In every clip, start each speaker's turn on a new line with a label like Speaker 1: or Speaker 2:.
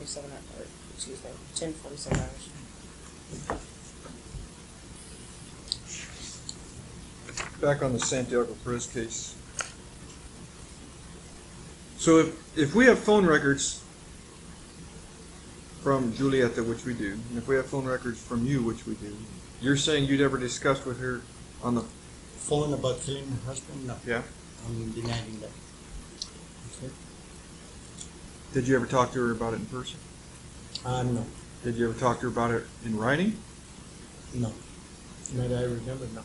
Speaker 1: 10:47 or excuse me, 10:47 hours.
Speaker 2: Back on the Santiago Perez case. So if we have phone records from Julieta, which we do, and if we have phone records from you, which we do, you're saying you'd ever discussed with her on the
Speaker 3: phone about killing her husband? No.
Speaker 2: Yeah.
Speaker 3: I'm denying that. Okay.
Speaker 2: Did you ever talk to her about it in person?
Speaker 3: No.
Speaker 2: Did you ever talk to her about it in writing?
Speaker 3: No. Not that I remember, no.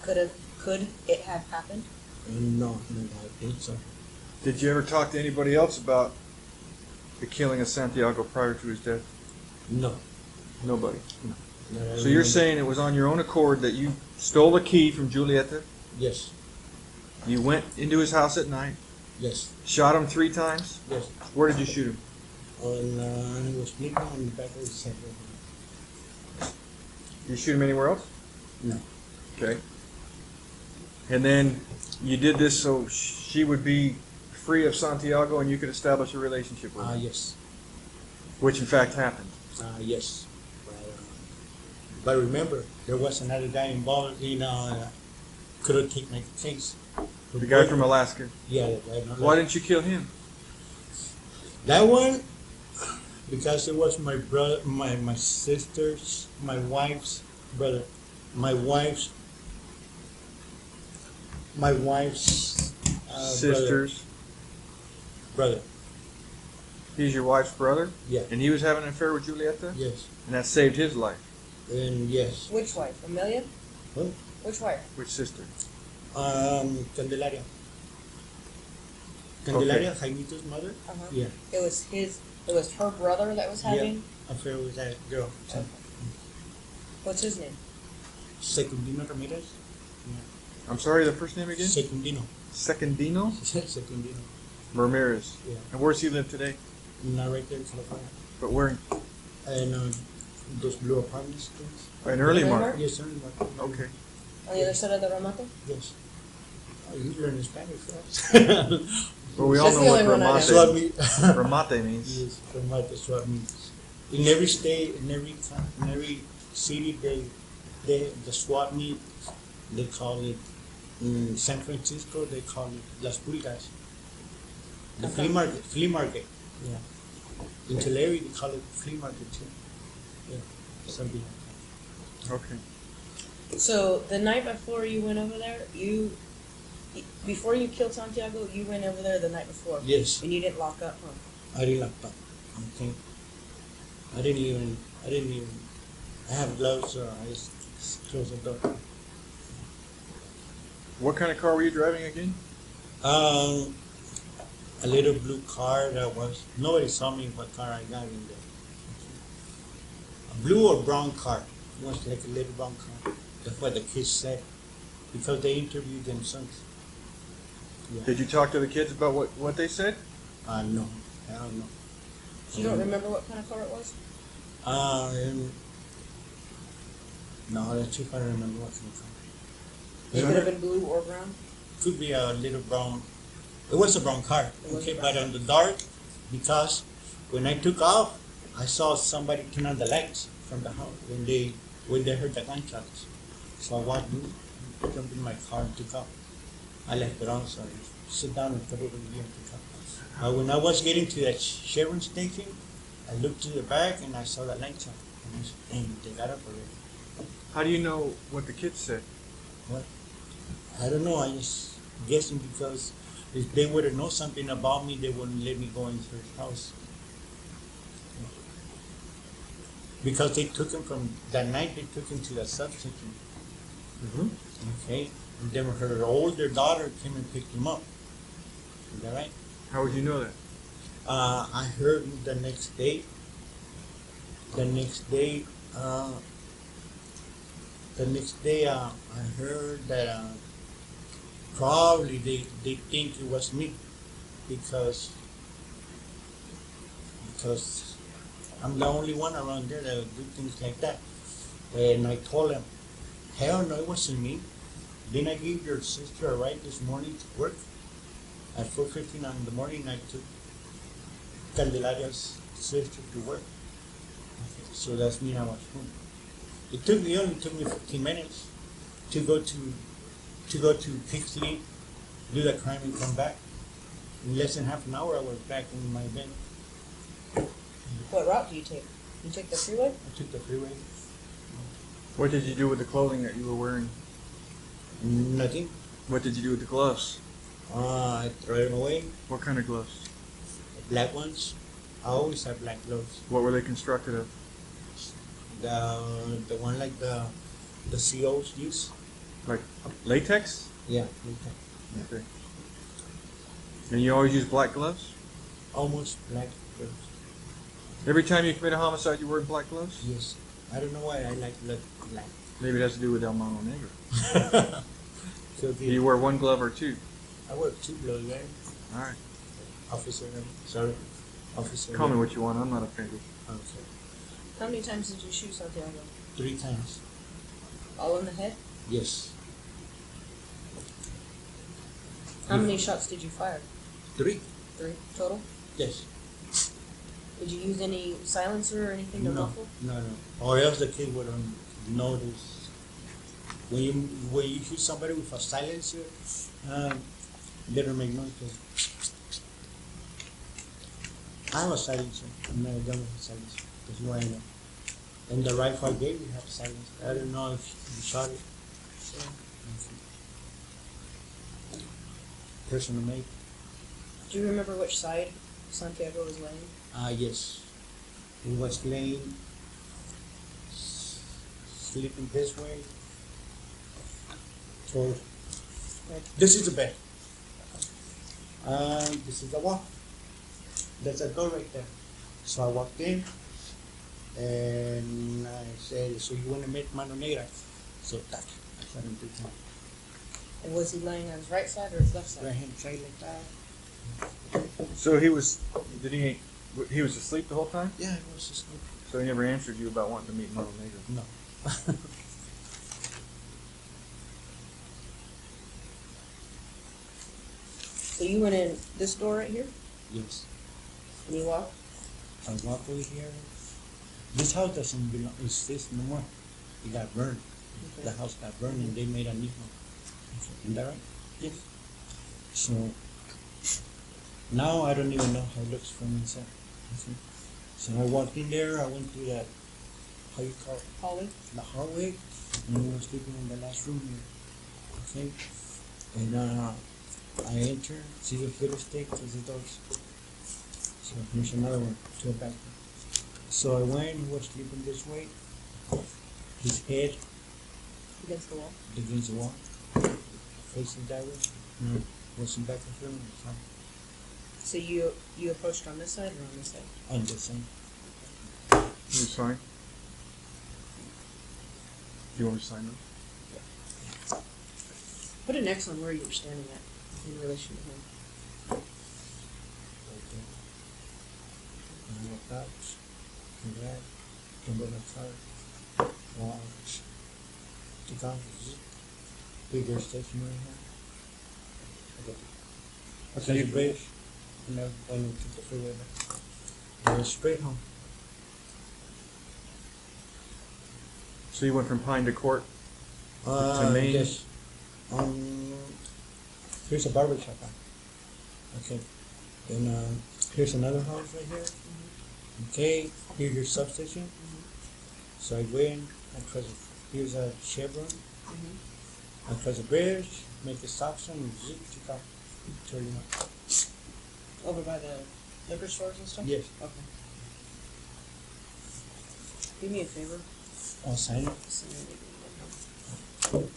Speaker 1: Could it have happened?
Speaker 3: No, I think so.
Speaker 2: Did you ever talk to anybody else about the killing of Santiago prior to his death?
Speaker 3: No.
Speaker 2: Nobody.
Speaker 3: No.
Speaker 2: So you're saying it was on your own accord that you stole the key from Julieta?
Speaker 3: Yes.
Speaker 2: You went into his house at night?
Speaker 3: Yes.
Speaker 2: Shot him 3 times?
Speaker 3: Yes.
Speaker 2: Where did you shoot him?
Speaker 3: He was sleeping on the back of his head.
Speaker 2: Did you shoot him anywhere else?
Speaker 3: No.
Speaker 2: Okay. And then you did this so she would be free of Santiago and you could establish a relationship with her?
Speaker 3: Yes.
Speaker 2: Which in fact happened?
Speaker 3: Yes. But remember, there was another guy involved in couldn't take my case.
Speaker 2: The guy from Alaska?
Speaker 3: Yeah, the guy from Alaska.
Speaker 2: Why didn't you kill him?
Speaker 3: That one, because it was my brother, my sister's, my wife's brother, my wife's
Speaker 2: sister's
Speaker 3: brother.
Speaker 2: He's your wife's brother?
Speaker 3: Yeah.
Speaker 2: And he was having an affair with Julieta?
Speaker 3: Yes.
Speaker 2: And that saved his life?
Speaker 3: And yes.
Speaker 1: Which wife? Amelia?
Speaker 3: What?
Speaker 1: Which wife?
Speaker 2: Which sister?
Speaker 3: Candelaria. Candelaria, okay. Jaimito's mother?
Speaker 1: Uh-huh.
Speaker 3: Yeah.
Speaker 1: It was her brother that was having?
Speaker 3: Yeah, affair with that girl.
Speaker 1: Okay. What's his name?
Speaker 3: Secundino Ramirez. Yeah.
Speaker 2: I'm sorry, the first name again?
Speaker 3: Secundino.
Speaker 2: Secundino?
Speaker 3: Secundino.
Speaker 2: Ramirez.
Speaker 3: Yeah.
Speaker 2: And where's he live today?
Speaker 3: Not right there in California.
Speaker 2: But where?
Speaker 3: And those blue apartments things.
Speaker 2: In Early Mark?
Speaker 3: Yes, Early Mark.
Speaker 2: Okay.
Speaker 1: On the other side of the Ramate?
Speaker 3: Yes. Oh, you learn Spanish first.
Speaker 2: Well, we all know what Ramate means.
Speaker 3: Yes, Ramate is what it means. In every state, in every city, the swap meet, they call it. In San Francisco, they call it Las Pulgas. The flea market. Yeah. In Tulare, they call it flea market too. Yeah, something like that.
Speaker 2: Okay.
Speaker 1: So the night before you went over there, before you killed Santiago, you went over there the night before.
Speaker 3: Yes.
Speaker 1: And you didn't lock up, huh?
Speaker 3: I didn't lock up. Okay. I didn't even. I have gloves, so I just closed the door.
Speaker 2: What kind of car were you driving again?
Speaker 3: A little blue car that was. Nobody saw me what car I got in there. A blue or brown car. It was like a little brown car. That's what the kids said, because they interviewed themselves. Yeah.
Speaker 2: Did you talk to the kids about what they said?
Speaker 3: No, I don't know.
Speaker 1: You don't remember what kind of car it was?
Speaker 3: No, that's if I remember what kind of car.
Speaker 1: It could have been blue or brown?
Speaker 3: Could be a little brown. It was a brown car, okay, but on the dark, because when I took off, I saw somebody turn on the lights from the house when they heard the gunshots. So I walked in, jumped in my car and took off. I left it on, so I sit down and put it in gear and took off. When I was getting to that Chevron station, I looked to the back and I saw the lights on. And I said, dang, they got up already.
Speaker 2: How do you know what the kids said?
Speaker 3: What? I don't know, I just guessing, because if they would have known something about me, they wouldn't let me go into his house. Because they took him from that night, they took him to the substation.
Speaker 2: Mm-hmm.
Speaker 3: Okay, and then her older daughter came and picked him up. Is that right?
Speaker 2: How would you know that?
Speaker 3: I heard the next day. I heard that probably they think it was me because I'm the only one around there that would do things like that. And I told them, hell no, it wasn't me. Didn't I give your sister a ride this morning to work? At 4:15 in the morning, I took Candelaria's sister to work. So that's me. I was home. It only took me 15 minutes to go to Pixley, do the crime, and come back. In less than half an hour, I was back in my bed.
Speaker 1: What route do you take? You take the freeway?
Speaker 3: I took the freeway.
Speaker 2: What did you do with the clothing that you were wearing?
Speaker 3: Nothing.
Speaker 2: What did you do with the gloves?
Speaker 3: I throw it away.
Speaker 2: What kind of gloves?
Speaker 3: Black ones. I always have black gloves.
Speaker 2: What were they constructed of?
Speaker 3: The one like the COs use.
Speaker 2: Like latex?
Speaker 3: Yeah.
Speaker 2: Okay. And you always use black gloves?
Speaker 3: Almost black gloves.
Speaker 2: Every time you commit a homicide, you wear black gloves?
Speaker 3: Yes. I don't know why I like black.
Speaker 2: Maybe it has to do with El Mano Negra.
Speaker 3: So
Speaker 2: Do you wear one glove or two?
Speaker 3: I wear 2 gloves, right?
Speaker 2: All right.
Speaker 3: Officer. Sorry. Officer.
Speaker 2: Call me what you want. I'm not offended.
Speaker 3: Okay.
Speaker 1: How many times did you shoot Santiago?
Speaker 3: 3 times.
Speaker 1: All in the head?
Speaker 3: Yes.
Speaker 1: How many shots did you fire?
Speaker 3: 3.
Speaker 1: 3 total?
Speaker 3: Yes.
Speaker 1: Did you use any silencer or anything to muffle?
Speaker 3: No. Or else the kid would notice. When you shoot somebody with a silencer, they don't make noise. I'm a silencer. I'm not done with a silencer. That's why I know. And the rifle I gave you have a silencer. I don't know if you shot it.
Speaker 1: Sure.
Speaker 3: Personal made.
Speaker 1: Do you remember which side Santiago was laying?
Speaker 3: Yes. He was laying, sleeping this way. So, this is the bed. This is the wall. There's a door right there. So I walked in, and I said, "So you want to meet Mano Negra?" So that. I shot him 3 times.
Speaker 1: And was he laying on his right side or his left side?
Speaker 3: Right hand side like that.
Speaker 2: So he was asleep the whole time?
Speaker 3: Yeah, it was asleep.
Speaker 2: So he never answered you about wanting to meet Mano Negra?
Speaker 3: No.
Speaker 1: So you went in this door right here,
Speaker 3: Yes.
Speaker 1: and you walked?
Speaker 3: I walk over here. This house doesn't belong, exist no more. It got burned.
Speaker 1: Okay.
Speaker 3: The house got burned and they made a new one. Is that right?
Speaker 1: Yes.
Speaker 3: So now I don't even know how it looks from inside. Okay. So I walked in there, I went through that, how you call it?
Speaker 1: Hallway?
Speaker 3: The hallway, and we were sleeping in the last room here. Okay? And I enter, see the fiddle stick, there's the doors. So here's another one to the back. So I went, he was sleeping this way, his head
Speaker 1: Against the wall?
Speaker 3: against the wall, facing that way. Was in back of him
Speaker 1: So you approached on this side or on this side?
Speaker 3: on the same.
Speaker 2: He was fine. Do you want me to sign them?
Speaker 1: Put an X on where you were standing at in relation to him.
Speaker 3: Right there. And I looked out, and that, and then I tried. Wow. Took off, bigger station right here. I
Speaker 2: So you-
Speaker 3: took the bridge, and then went into the freeway back. I went straight home.
Speaker 2: So you went from Pine to Court? To Main?
Speaker 3: Yes. Here's a barber shop. Okay. And here's another house right here. Okay. Here's your substation. So I went across. Here's a Chevron. Across the bridge, make a stop sign, and zip, took off. Turn up.
Speaker 1: Over by the liquor stores and stuff?
Speaker 3: Yes.
Speaker 1: Okay. Do me a favor.
Speaker 3: I'll sign it.
Speaker 1: Sign it.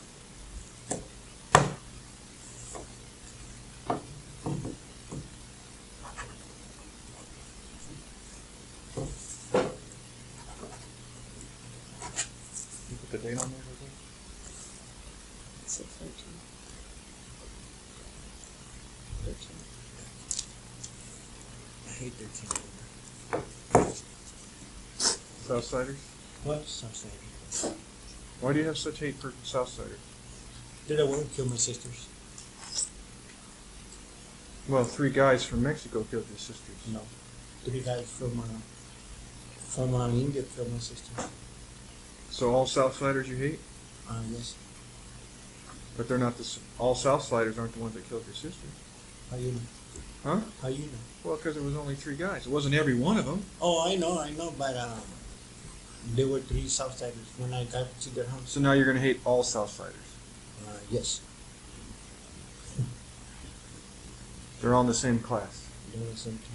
Speaker 2: You put the date on there, okay?
Speaker 1: 6/13. 13.
Speaker 3: I hate 13.
Speaker 2: Southsiders?
Speaker 3: What? Subside.
Speaker 2: Why do you have such hate for Southsiders?
Speaker 3: Did I want to kill my sisters?
Speaker 2: Well, 3 guys from Mexico killed your sisters.
Speaker 3: No. three guys from India killed my sister.
Speaker 2: So all Southsiders you hate?
Speaker 3: Yes.
Speaker 2: But they're not all Southsiders aren't the ones that killed your sister.
Speaker 3: How you know?
Speaker 2: Huh?
Speaker 3: How you know?
Speaker 2: Well, because it was only three guys. It wasn't every one of them.
Speaker 3: Oh, I know, but there were three Southsiders when I got to their house.
Speaker 2: So now you're going to hate all Southsiders.
Speaker 3: Yes.
Speaker 2: They're all in the same class.
Speaker 3: They were sometimes.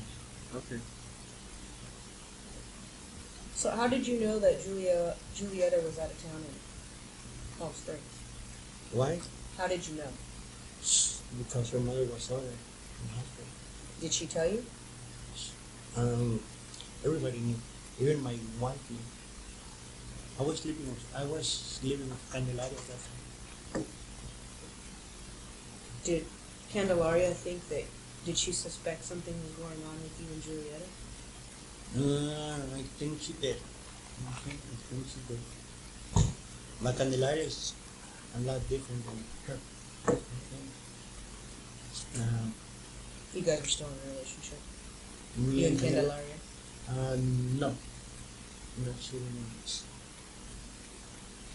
Speaker 2: Okay.
Speaker 1: So how did you know that Julieta was out of town in Palm Springs?
Speaker 3: Why?
Speaker 1: How did you know?
Speaker 3: Because her mother was over in the hospital.
Speaker 1: Did she tell you?
Speaker 3: Everybody knew. Even my wife knew. I was living with Candelaria at that time.
Speaker 1: Did Candelaria think that? Did she suspect something was going on with you and Julieta?
Speaker 3: I think she did. I think she did. But Candelaria is a lot different than her.
Speaker 1: You guys are still in a relationship?
Speaker 3: Me
Speaker 1: You and Candelaria?
Speaker 3: No. No, she didn't.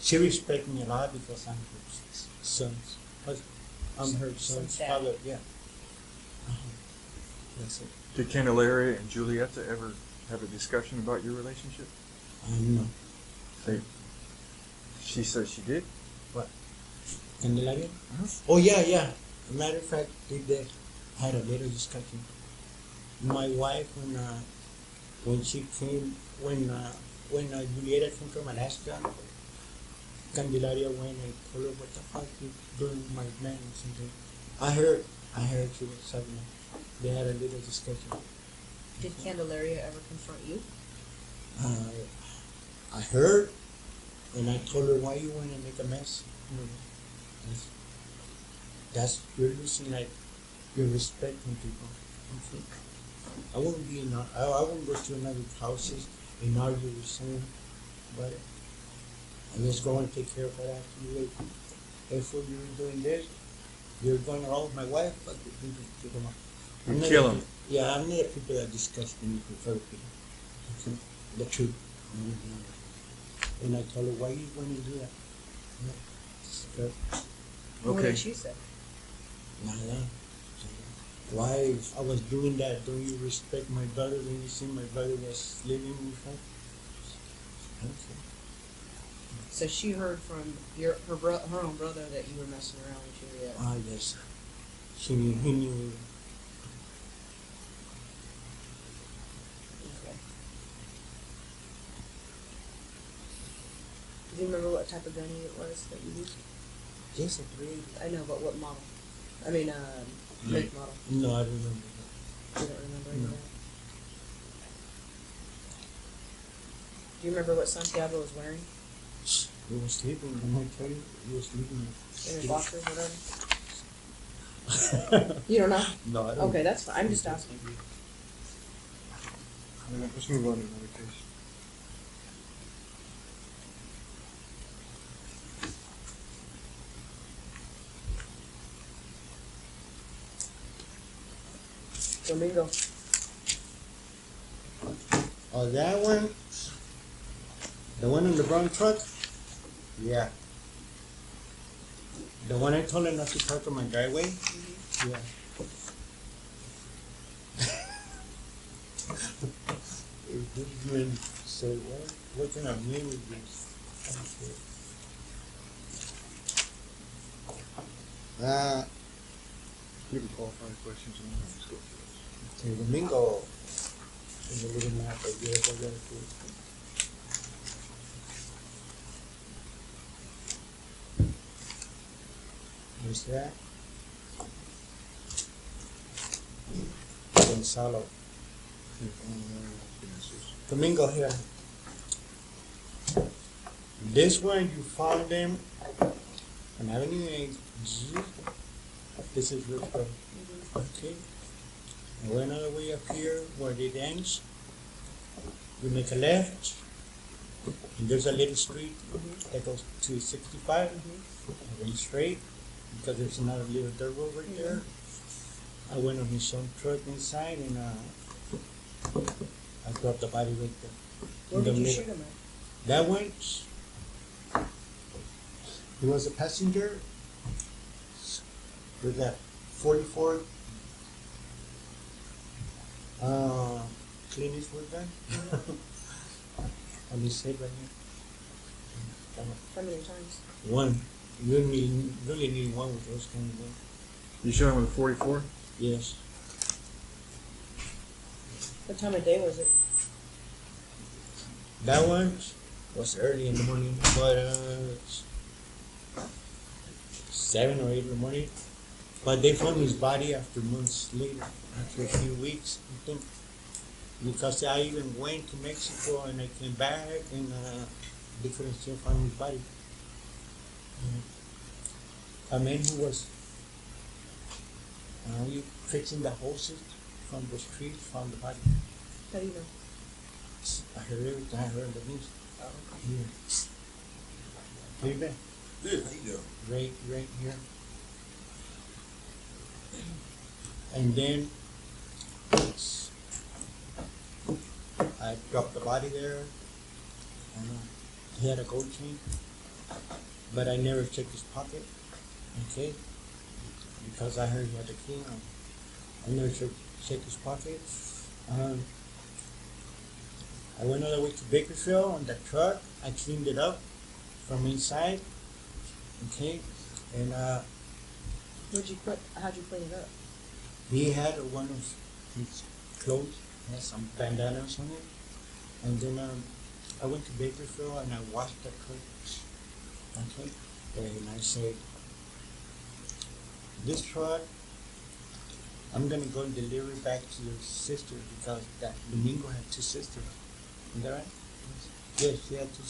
Speaker 3: She respects me a lot because I'm her son's husband. I'm her son's
Speaker 1: dad.
Speaker 3: father, yeah. That's it.
Speaker 2: Did Candelaria and Julieta ever have a discussion about your relationship?
Speaker 3: No.
Speaker 2: She said she did.
Speaker 3: What? Candelaria?
Speaker 2: Uh-huh.
Speaker 3: Oh, yeah. As a matter of fact, they had a little discussion. My wife, when she came, when Julieta came from Alaska, Candelaria went and told her, what the fuck you doing with my man or something. I heard she was saying that. They had a little discussion.
Speaker 1: Did Candelaria ever confront you?
Speaker 3: I heard, and I told her, why you want to make a mess? You're losing like your respect from people. I won't go to another houses and argue with someone about it. And just go and take care of her after you. If you're doing this, you're going around with my wife, fuck you them up.
Speaker 2: You kill him.
Speaker 3: Yeah, I'm not a people that discuss things with other people. Okay? The truth. And I told her, why you want to do that?
Speaker 1: What
Speaker 2: Okay.
Speaker 1: did she say?
Speaker 3: Nada. Why, if I was doing that, don't you respect my brother when you see my brother was living with her? Okay.
Speaker 1: So she heard from her own brother that you were messing around with Julieta.
Speaker 3: Ah, yes. He knew.
Speaker 1: Okay. Do you remember what type of gun it was that you used?
Speaker 3: Yes, a great.
Speaker 1: I know, but what model? I mean, make model.
Speaker 3: No, I don't remember that.
Speaker 1: You don't remember any
Speaker 3: No.
Speaker 1: of that? Do you remember what Santiago was wearing?
Speaker 3: He was sleeping, and I tell you, he was sleeping.
Speaker 1: In his boxers, whatever? You don't know?
Speaker 3: No, I don't.
Speaker 1: Okay, that's fine. I'm just asking.
Speaker 2: Let's move on to another case.
Speaker 1: Domingo.
Speaker 3: Oh, that one? The one in the brown truck? Yeah. The one I told her not to park on my driveway?
Speaker 1: Mm-hmm.
Speaker 3: Yeah. This man said, what kind of name is this?
Speaker 2: You have qualifying questions and we'll just go through
Speaker 3: Okay, Domingo. There's a little map right there for that too. Where's that? Gonzalo. Domingo here. This one you found them on Avenue 8. This is Rich Road. Okay. And went all the way up here where it ends. You make a left. And there's a little street that goes to 65. I went straight because there's another little dirt road right there. I went on his own truck inside and I dropped the body right there.
Speaker 1: Where
Speaker 3: in the
Speaker 1: did you
Speaker 3: middle.
Speaker 1: shoot him at?
Speaker 3: That one, he was a passenger with that 44 Clint Eastwood gun. On his head right here.
Speaker 1: How many times?
Speaker 3: One. You really need one with those kind of guns.
Speaker 2: You shot him with a 44?
Speaker 3: Yes.
Speaker 1: What time of day was it?
Speaker 3: That one was early in the morning, but 7 or 8 in the morning. But they found his body after months later, after a few weeks, I think. Because I even went to Mexico and I came back and they couldn't still find his body. A man who was fixing the hoses from the street found the body.
Speaker 1: How do you know?
Speaker 3: I heard everything. I heard the news.
Speaker 1: Oh, okay.
Speaker 3: Yeah. How you been?
Speaker 4: Good, how you doing?
Speaker 3: Right here. And then I dropped the body there. He had a gold chain, but I never checked his pocket. Okay, because I heard he had a key. I never checked his pocket. I went all the way to Bakersfield on the truck. I cleaned it up from inside. Okay, and
Speaker 1: How'd you clean it up?
Speaker 3: he had one of his clothes, had some bandanas on it, and then I went to Bakersfield and I washed the truck. Okay, and I said, this truck, I'm gonna go and deliver it back to your sister because that Domingo had 2 sisters. Is that right? Yes, she had 2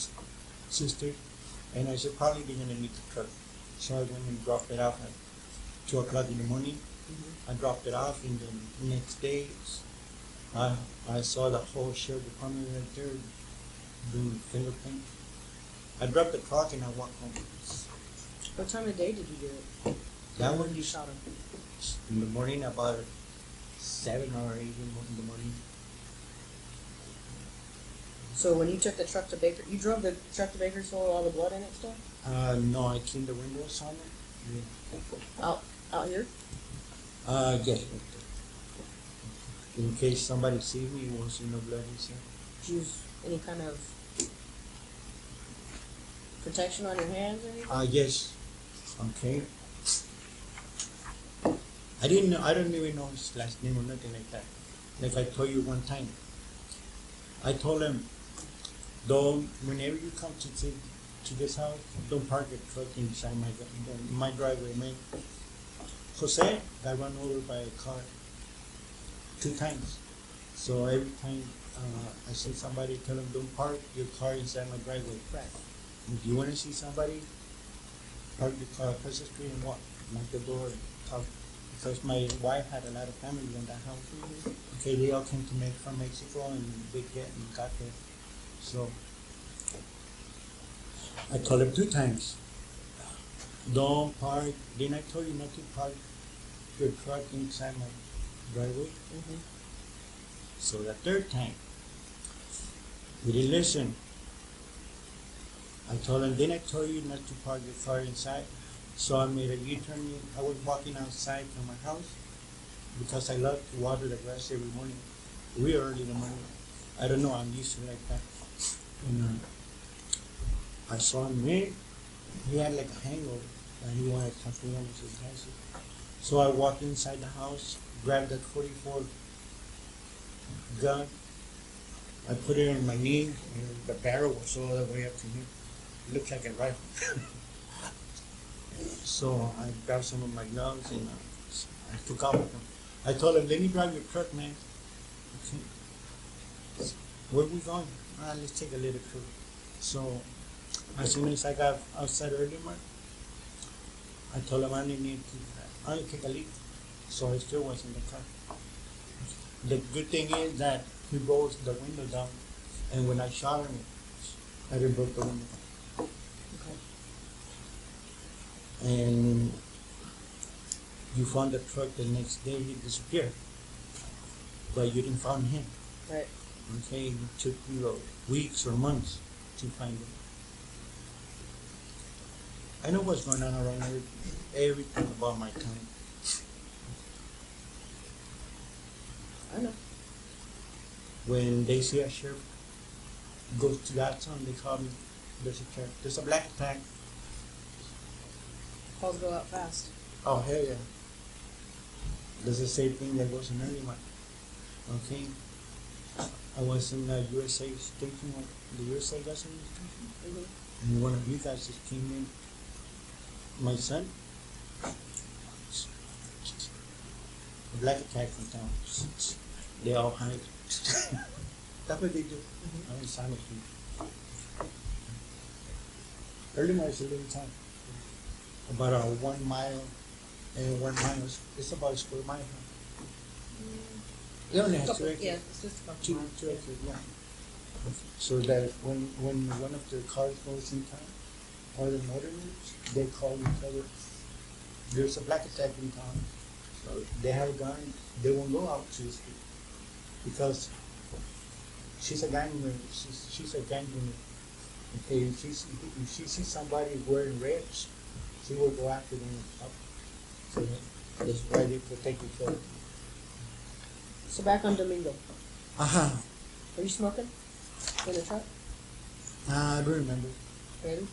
Speaker 3: sisters, and I said probably they're gonna need the truck. So I went and dropped it off at 2 o'clock in the morning. I dropped it off, and then the next day, I saw the whole sheriff department right there doing fingerprint. I dropped the truck and I walked home.
Speaker 1: What time of day did you do it?
Speaker 3: That
Speaker 1: When
Speaker 3: one
Speaker 1: you shot him?
Speaker 3: in the morning, about 7 or 8 in the morning.
Speaker 1: So when you took the truck to you drove the truck to Bakersfield with all the blood in it still?
Speaker 3: No, I cleaned the windows on it. Yeah.
Speaker 1: Out here?
Speaker 3: Yes. In case somebody sees me, won't see no blood inside.
Speaker 1: Did you use any kind of protection on your hands or anything?
Speaker 3: Yes. Okay. I don't even know his last name or nothing like that. Like I told you one time. I told him, whenever you come to this house, don't park your truck inside my driveway, man. Jose got run over by a car 2 times. So every time I see somebody, tell them don't park your car inside my driveway.
Speaker 1: Right.
Speaker 3: If you want to see somebody, park your car across the street and walk, knock the door, and talk. Because my wife had a lot of family in that house. Okay, they all came from Mexico and they got there. So I told him 2 times, don't park. Didn't I tell you not to park your truck inside my driveway? So the 3rd time, he didn't listen. I told him, didn't I tell you not to park your car inside? So I made a U-turn. I was walking outside from my house because I love to water the grass every morning, real early in the morning. I don't know, I'm used to it like that. And I saw him there. He had like a hangover and he wanted something else with his glasses. So I walked inside the house, grabbed that 44 gun. I put it on my knee and the barrel was all the way up to here. It looked like a rifle. So I grabbed some of my gloves and I took off with them. I told him, let me drive your truck, man. Okay. Where are we going? Let's take a little trip. So as soon as I got outside early, I told him I need to take a leak. So I still was in the car. The good thing is that he rolled the window down, and when I shot him, I didn't break the window.
Speaker 1: Okay.
Speaker 3: And you found the truck the next day, he disappeared. But you didn't find him.
Speaker 1: Right.
Speaker 3: Okay, it took you weeks or months to find it. I know what's going on around everything about my town.
Speaker 1: I know.
Speaker 3: When they see a sheriff goes to that town, they call me. There's a black attack.
Speaker 1: Calls go out fast.
Speaker 3: Oh hell yeah! That's the same thing that was in early one. Okay, I was in the USA station, the USA gasoline station,
Speaker 1: Mm-hmm.
Speaker 3: and one of you guys just came in. My son, a black attack in town. They all hide. That's what they do. I mean, silently. Early one is a little town. About 1 mile, and 1 mile it's about a square mile. It only has
Speaker 1: Couple,
Speaker 3: 2 acres.
Speaker 1: yeah, it's just a couple
Speaker 3: Two,
Speaker 1: miles.
Speaker 3: 2 acres, yeah. So that when one of the cars goes in town, or the motorists, they call each other. There's a black attack in town. So they have a gun. They won't go out to the street because she's a gang member. She's a gang member. Okay, if she sees somebody wearing red, she will go after them and stop. So that's why they protect each other.
Speaker 1: So back on Domingo.
Speaker 3: Uh-huh.
Speaker 1: Are you smoking in the truck?
Speaker 3: I don't remember.
Speaker 1: Ready?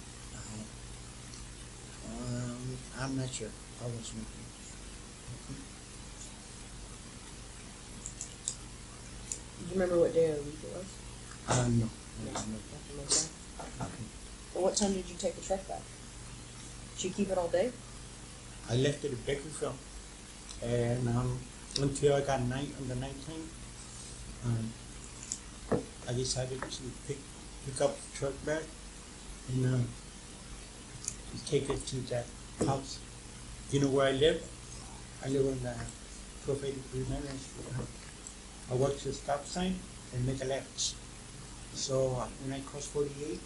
Speaker 3: I'm not sure. I was smoking.
Speaker 1: Do you remember what day of the week it was?
Speaker 3: No.
Speaker 1: Nothing like that. Well, what time did you take the truck back? Did you keep it all day?
Speaker 3: I left it at Bakersfield, and until I got night on the nighttime, I decided to pick up the truck back and take it to that house. You know where I live? I live on the Prophetic Remembrance Street. I watch the stop sign and make a left. So when I crossed 48,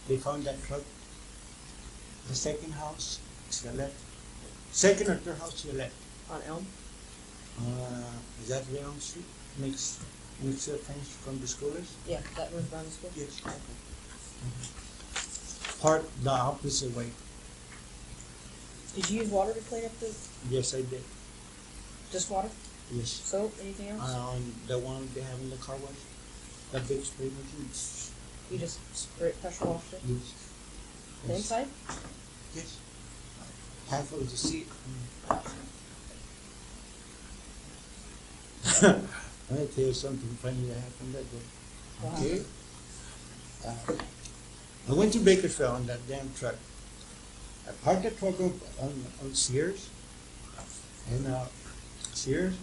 Speaker 3: they found that truck. The second house to the left. Second or third house to the left.
Speaker 1: On Elm?
Speaker 3: Is that the Elm Street? Next to the fence from the schoolers?
Speaker 1: Yeah, that runs around the school?
Speaker 3: Yes. Part the opposite way.
Speaker 1: Did you use water to clean up the,
Speaker 3: Yes, I did.
Speaker 1: just water?
Speaker 3: Yes.
Speaker 1: Soap? Anything else?
Speaker 3: The one they have in the car wash. That big spray machine.
Speaker 1: You just spray pressure washed it?
Speaker 3: Yes.
Speaker 1: The inside?
Speaker 3: Yes. Half of the seat. I'm gonna tell you something funny that happened that day.
Speaker 1: Wow.
Speaker 3: Okay. I went to Bakersfield on that damn truck. I parked the truck on Sears, and Sears,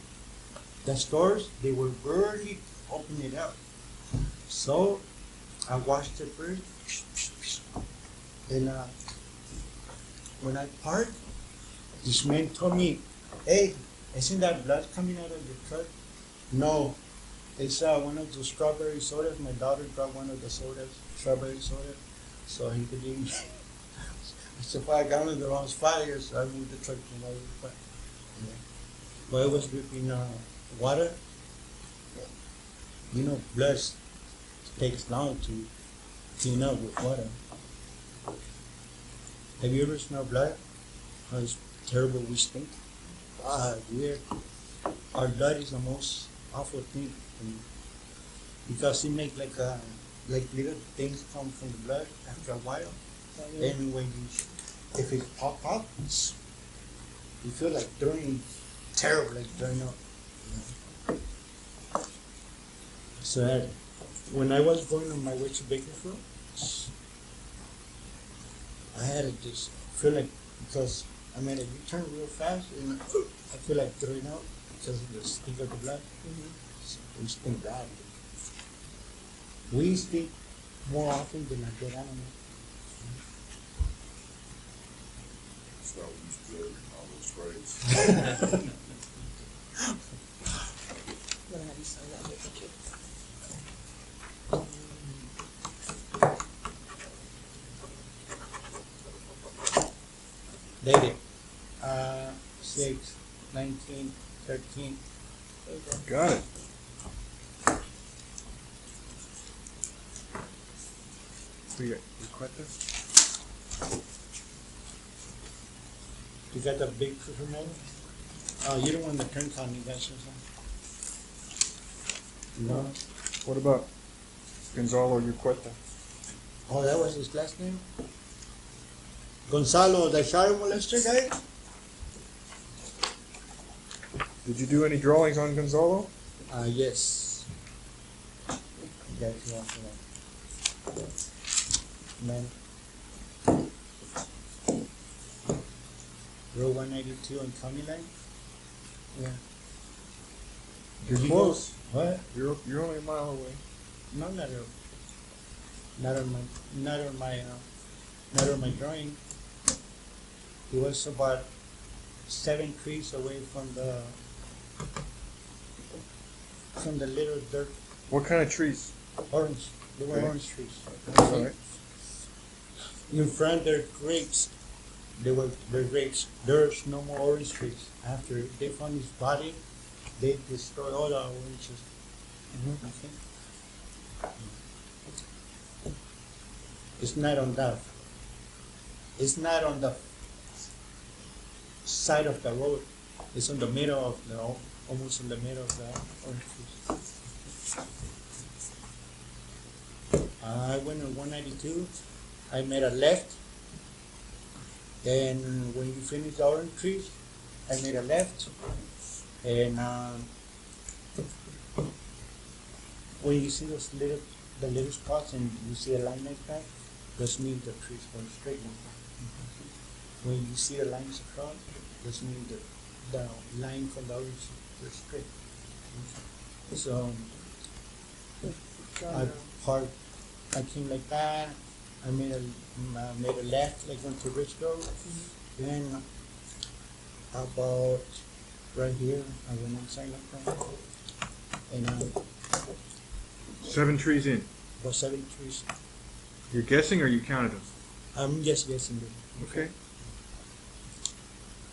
Speaker 3: the stores, they were barely opening it up. So I washed it first, and when I parked, this man told me, "Hey, isn't that blood coming out of the truck?" No, it's one of the strawberry sodas. My daughter brought one of the sodas, strawberry soda, so he could eat. So if I got on the wrong fire, so I moved the truck to another spot. Yeah. But it was dripping water. You know, blood takes long to clean up with water. Have you ever smelled blood? How it's terrible, we stink. Weird. Our blood is the most awful thing, because it makes like little things come from the blood after a while. And when if it pop up, you feel like throwing, terrible, like throwing up. So when I was going on my way to Bakersfield, I had to just feel like, because I made a U-turn real fast, and I feel like throwing up because of the stink of the blood. So we stink bad. We stink more often than a dead animal.
Speaker 4: Start with this all those sprays.
Speaker 1: I'm gonna have you sign that paper too.
Speaker 3: Dated 6/19/13.
Speaker 1: There you go.
Speaker 2: Got it. We got Cueta.
Speaker 3: You got the big remote? Oh, you don't want the turn combinations, huh? No.
Speaker 2: What about Gonzalo Urqueta?
Speaker 3: Oh, that was his last name? Gonzalo, the child molester guy?
Speaker 2: Did you do any drawings on Gonzalo?
Speaker 3: Yes. That's one. Man. Row 192 on County Line? Yeah.
Speaker 2: You're
Speaker 3: You
Speaker 2: close.
Speaker 3: go- What?
Speaker 2: You're only a mile away.
Speaker 3: No, not on my drawing. It was about 7 trees away from the little dirt
Speaker 2: What kind of trees?
Speaker 3: orange. They were
Speaker 2: Okay.
Speaker 3: orange trees.
Speaker 2: All right.
Speaker 3: In front they're grapes. They're grapes. There's no more orange trees. After they found his body, they destroyed all the oranges. Okay. It's not on that. It's not on the side of the road. It's on the middle of the, almost in the middle of the orange trees. I went on 192. I made a left. And when you finish the orange trees, I made a left. And when you see the little spots and you see a line like that, that means the trees going straight. When you see the lines across, that means the line from the orange is straight. So I came like that. I made a left, like went to Rich Road. Then about right here, I went inside like that. And
Speaker 2: 7 trees in.
Speaker 3: about 7 trees.
Speaker 2: You're guessing or you counted them?
Speaker 3: I'm just guessing it.
Speaker 2: Okay.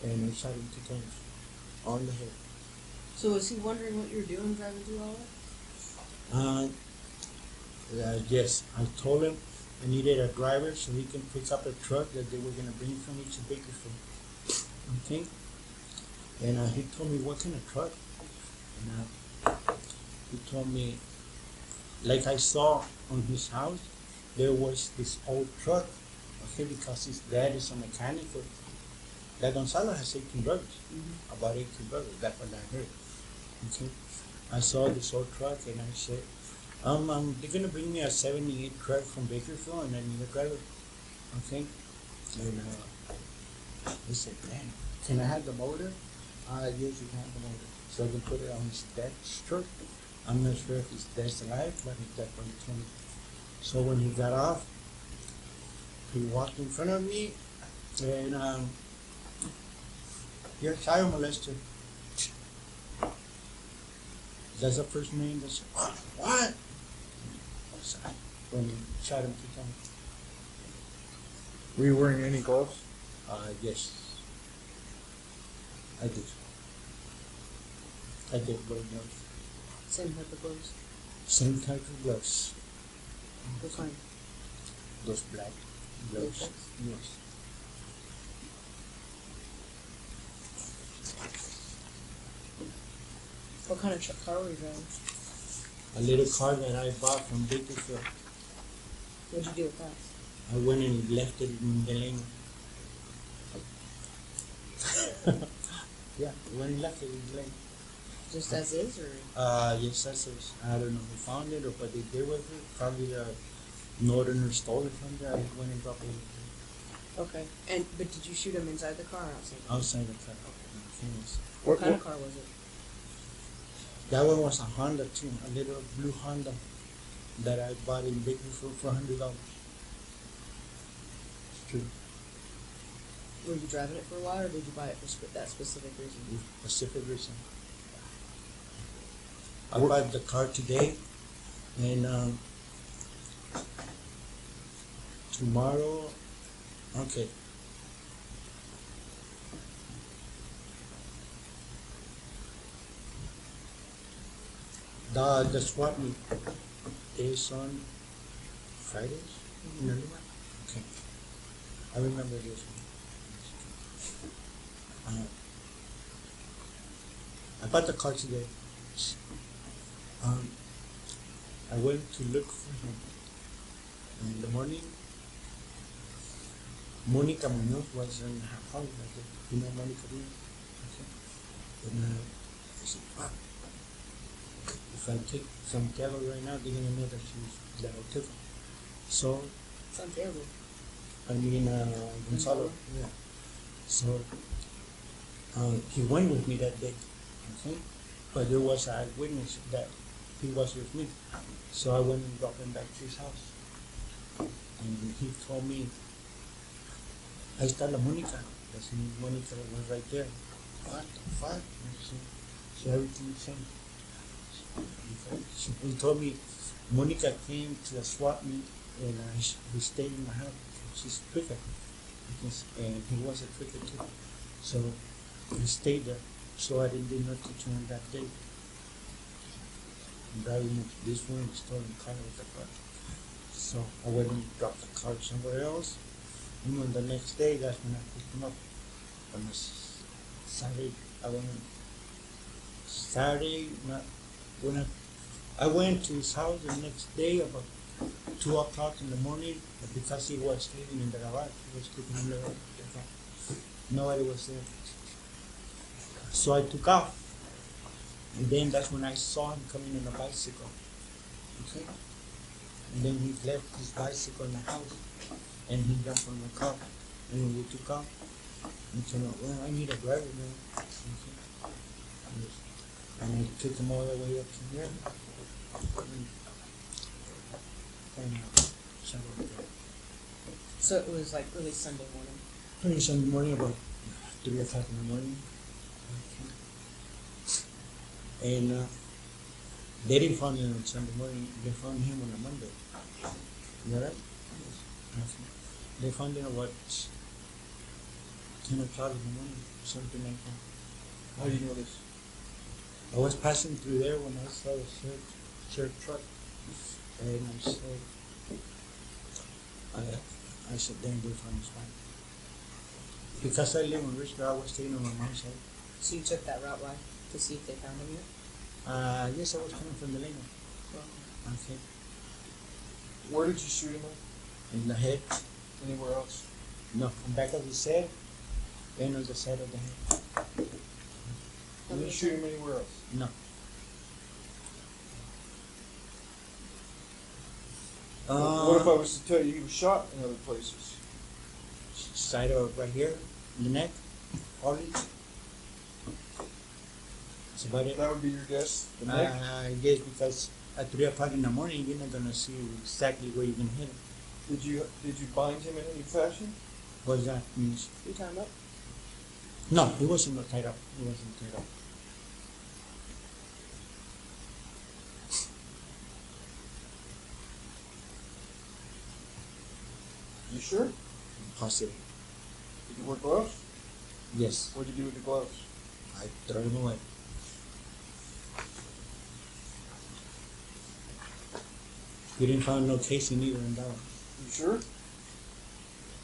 Speaker 3: And I shot him 2 times on the head.
Speaker 1: So was he wondering what you were doing driving through all that?
Speaker 3: Yes, I told him I needed a driver so he can pick up a truck that they were gonna bring from me to Bakersfield. Okay. And he told me what kind of truck. And he told me, like I saw on his house, there was this old truck. Okay, because his dad is a mechanic. That Gonzalo has 18 brothers, about 18 brothers. That's what I heard. Okay. I saw this old truck and I said, they're gonna bring me a 78 truck from Bakersfield and I need a driver. Okay. And he said, man, can I have the motor? Yes, you can have the motor. So I can put it on his dad's truck. I'm not sure if his dad's alive, but that's what he told me. So when he got off, he walked in front of me and you're a child molester. That's the first name. That's what? When he shot him 2 times.
Speaker 2: Were you wearing any gloves?
Speaker 3: Yes. I did. I did wear gloves.
Speaker 1: Same type of gloves.
Speaker 3: Same type of gloves.
Speaker 1: What kind?
Speaker 3: Those black gloves.
Speaker 1: Latex?
Speaker 3: Yes.
Speaker 1: What kind of car were you driving?
Speaker 3: A little car that I bought from Bakersfield.
Speaker 1: What'd you do with that?
Speaker 3: I went and left it in the lane. Yeah, I went and left it in the lane.
Speaker 1: Just as is, or?
Speaker 3: Yes, that's it. I don't know who found it or what they did with it. Probably the northerner stole it from there. I went and dropped it
Speaker 1: Okay. But did you shoot him inside the car or outside?
Speaker 3: outside the car. Yes.
Speaker 1: What kind of car was it?
Speaker 3: That one was a Honda too, a little blue Honda that I bought in Bakersfield for $100. It's true.
Speaker 1: Were you driving it for a while, or did you buy it for that specific reason?
Speaker 3: Specific reason. I bought the car today, and tomorrow, okay. The swap meet is on Fridays. In Lima? Okay. I remember this one. I bought the car today. I went to look for him. And in the morning, Monica Munoz was in her house. I said, you know Monica Munoz? Okay. And I said, wow. If I take Santiago right now, they're gonna know that I took her. So
Speaker 1: Santiago.
Speaker 3: I mean Gonzalo. Yeah. So he went with me that day. Okay. But there was a witness that he was with me. So I went and dropped him back to his house. And he told me, ahí está la Mónica. That's Mónica was right there. What the fuck? So everything changed. He told me Monica came to the swap meet and he stayed in my house. She's a cricket. And he was a cricket too. So he stayed there. So I didn't do nothing to him that day. Driving this one, stolen car with the car. So I went and dropped the car somewhere else. And then the next day, that's when I picked him up. On a Saturday, I went to his house the next day about 2 o'clock in the morning because he was sleeping in the garage. He was sleeping in the garage. Nobody was there. So I took off. And then that's when I saw him coming on a bicycle. Okay? And then he left his bicycle in the house and he jumped on the car. And we took off. And said, well, I need a driver now. Okay? And I took him all the way up to here.
Speaker 1: So it was like early Sunday morning.
Speaker 3: Early Sunday morning, about 3 o'clock in the morning. And they didn't find him on Sunday morning. They found him on a Monday. Is that right? Yes. They found him about 10 o'clock in the morning, something like that.
Speaker 2: How do you know this?
Speaker 3: I was passing through there when I saw the sheriff truck, and I said, "Damn, they found his body." Because I live in Richmond, I was staying on my mom's side.
Speaker 1: So you took that route, why? To see if they found him yet?
Speaker 3: Yes, I was coming from the lane. Okay.
Speaker 2: Where did you shoot him at?
Speaker 3: In the head.
Speaker 2: Anywhere else?
Speaker 3: No, from back of his head, and on the side of the head.
Speaker 2: You didn't shoot him anywhere else?
Speaker 3: No.
Speaker 2: What if I was to tell you he was shot in other places?
Speaker 3: Side of right here, in the neck, Harley. That's about it.
Speaker 2: That would be your guess? The neck?
Speaker 3: I guess because at 3 o'clock in the morning, you're not gonna see exactly where you're gonna hit him.
Speaker 2: Did you bind him in any fashion?
Speaker 3: What does that mean?
Speaker 1: You tied him up?
Speaker 3: No, he wasn't tied up. He wasn't tied up.
Speaker 2: You sure?
Speaker 3: Positive.
Speaker 2: Did you wear gloves?
Speaker 3: Yes.
Speaker 2: What'd you do with the gloves?
Speaker 3: I threw him away. You didn't find no casing either in that one.
Speaker 2: You sure?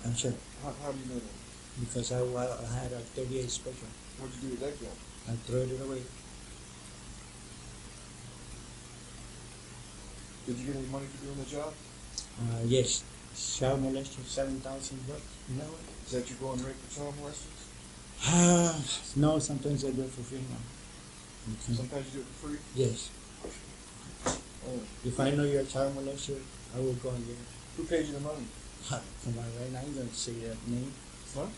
Speaker 3: I'm sure.
Speaker 2: How do you know that?
Speaker 3: Because I had a 38 special.
Speaker 2: What'd you do with that gun?
Speaker 3: I threw it away.
Speaker 2: Did you get any money for doing the job?
Speaker 3: Yes. Child molester, $7,000. You know what?
Speaker 2: Is that your going rate for child molesters?
Speaker 3: No, sometimes I do it for free now. Okay.
Speaker 2: Sometimes you do it for free?
Speaker 3: Yes.
Speaker 2: Oh.
Speaker 3: If I know you're a child molester, I will go and get it.
Speaker 2: Who paid you the money?
Speaker 3: Come on, right now, I'm going to say that name.
Speaker 2: Huh?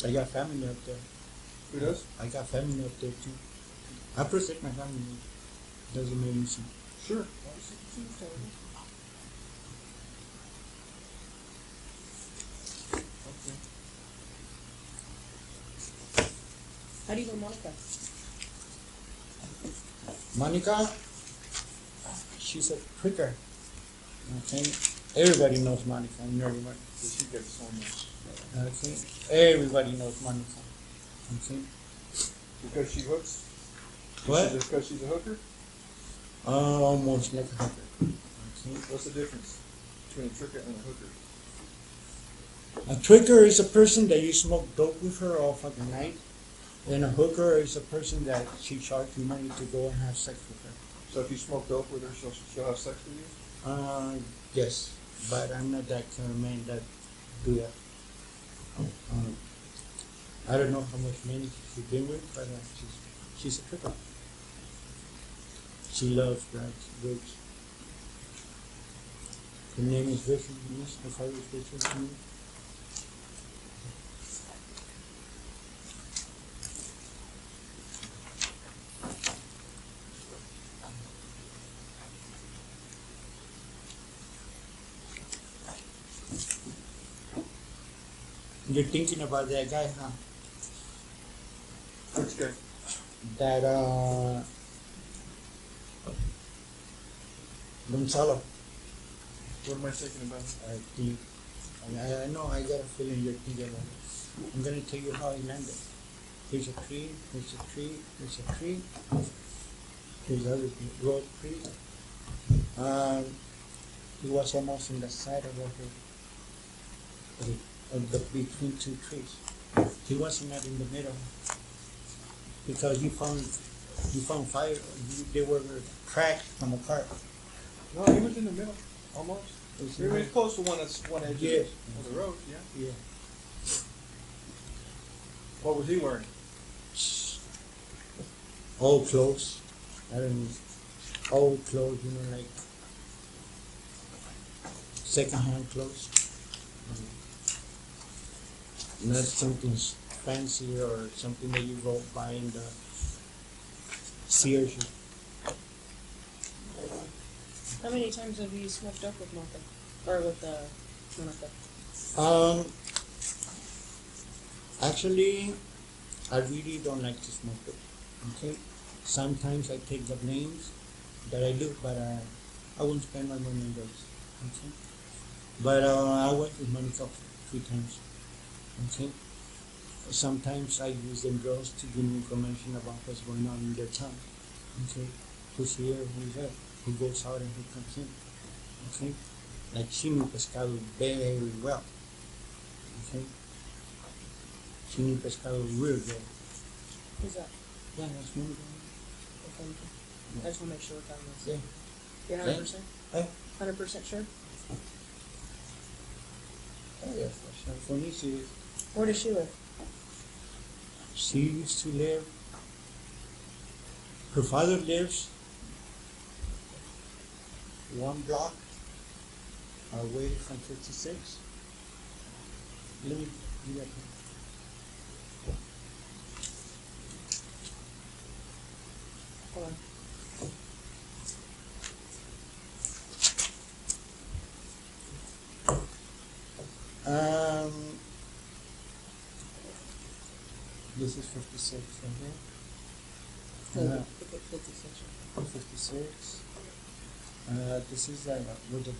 Speaker 3: I got family up there.
Speaker 2: Who does?
Speaker 3: I got family up there too. I protect my family. Doesn't make me sense.
Speaker 2: Sure. Okay.
Speaker 1: How do you know Monica?
Speaker 3: Monica, she's a pricker. Okay? Everybody knows Monica in Nerdy
Speaker 2: So she gets so much.
Speaker 3: Okay? Everybody knows Monica. Okay?
Speaker 2: Because she hooks?
Speaker 3: What?
Speaker 2: Because she's a hooker?
Speaker 3: Almost like a hooker.
Speaker 2: What's the difference between a tricker and a hooker?
Speaker 3: A tricker is a person that you smoke dope with her all fucking night. And a hooker is a person that she charged you money to go and have sex with her.
Speaker 2: So if you smoke dope with her, she'll have sex with you?
Speaker 3: Yes, but I'm not that kind of man that do that. I don't know how much money she's been with, but she's a tricker. She loves drugs. Her name is Richard. Yes, her father is Richard. You're thinking about that guy, huh?
Speaker 2: Which guy?
Speaker 3: That Gonzalo.
Speaker 2: What am I thinking about?
Speaker 3: I think. I know. I got a feeling you're thinking about it. I'm gonna tell you how he landed. Here's a tree. Here's a tree. Here's a tree. Here's other road tree. He was almost on the side of the between two trees. He wasn't not in the middle because you found fire. They were cracked from a car.
Speaker 2: No, he was in the middle, almost. He was close to one edge
Speaker 3: Yeah.
Speaker 2: of the road, yeah.
Speaker 3: Yeah.
Speaker 2: What was he wearing?
Speaker 3: Old clothes. I don't know. Old clothes, like second-hand clothes. Not something fancy or something that you go buy in the Sears.
Speaker 1: How many times have you smoked up with Martha? Or with Monica?
Speaker 3: Actually, I really don't like to smoke it. Okay? Sometimes I take the blames that I do, but I won't spend my money on those. Okay? But I went with Monica 3 times. Okay? Sometimes I use them girls to give me information about what's going on in their town. Okay? Who's here, who's there, who goes out and who comes in. Okay? Like she knew Pescado very well. Okay? She knew Pescado real good.
Speaker 1: Who's that?
Speaker 3: Yeah, that's Monica.
Speaker 1: Okay. I just want to make sure we're talking
Speaker 3: Yeah.
Speaker 1: You're 100%?
Speaker 3: Huh?
Speaker 1: 100% sure?
Speaker 3: Oh, yeah, for sure. For me,
Speaker 1: Where does she live?
Speaker 3: she used to live. Her father lives 1 block away from 56. Let me do that.
Speaker 1: Hold on.
Speaker 3: This is 56 right here.
Speaker 1: Look at 56.
Speaker 3: 56. This is where the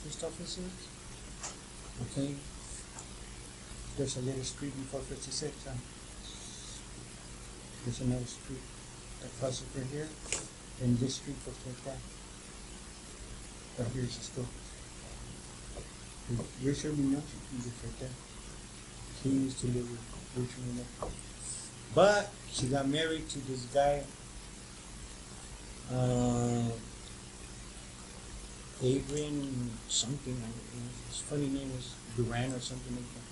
Speaker 3: post office is. Okay. There's a little street before 56. There's another street that crosses right here, and this street goes like that. But here's the store. Richard Munoz is right there. He used to live with Richard Munoz. But she got married to this guy, Adrian something. His funny name is Duran or something like that.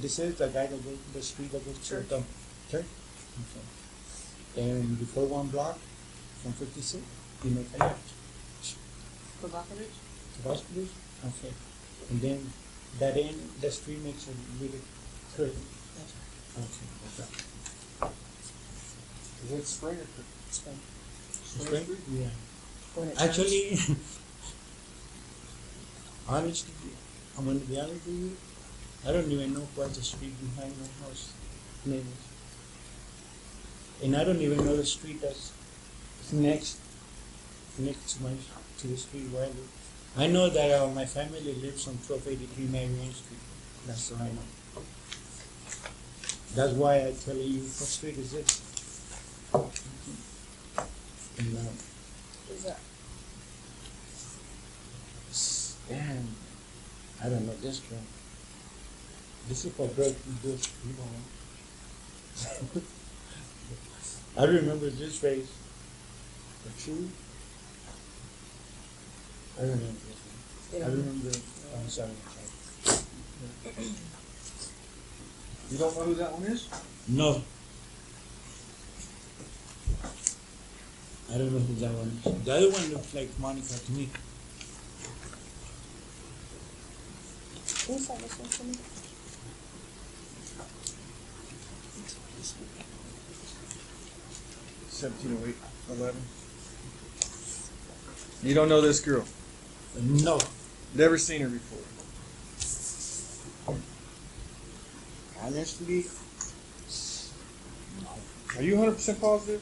Speaker 3: This is the guy that goes the street that goes to the church. Okay. And before 1 block from 56, you make a left.
Speaker 1: Provocative?
Speaker 3: Tabasco? Okay. And then that end, the street makes a little curve.
Speaker 1: That's
Speaker 3: Okay.
Speaker 2: Is it spring or
Speaker 1: Spain.
Speaker 3: Spring? Yeah.
Speaker 1: When it
Speaker 3: Actually, honestly, I'm going to be honest with you. I don't even know what the street behind my house name is. And I don't even know the street that's next to the street where I live. I know that my family lives on 1283 Marion Street. That's all I know. That's why I tell you what street is this. And,
Speaker 1: Who's that?
Speaker 3: damn, I don't know this girl. This is what girl you do. You know. I remember this face. But she, I remember this one. I remember. I'm sorry.
Speaker 2: You don't know who that one is?
Speaker 3: No. I don't know who that one is. The other one looks like Monica to me.
Speaker 1: Can you sign this one for me?
Speaker 2: 1708, 11. You don't know this girl?
Speaker 3: No.
Speaker 2: Never seen her before.
Speaker 3: Honestly,
Speaker 2: Are you 100% positive?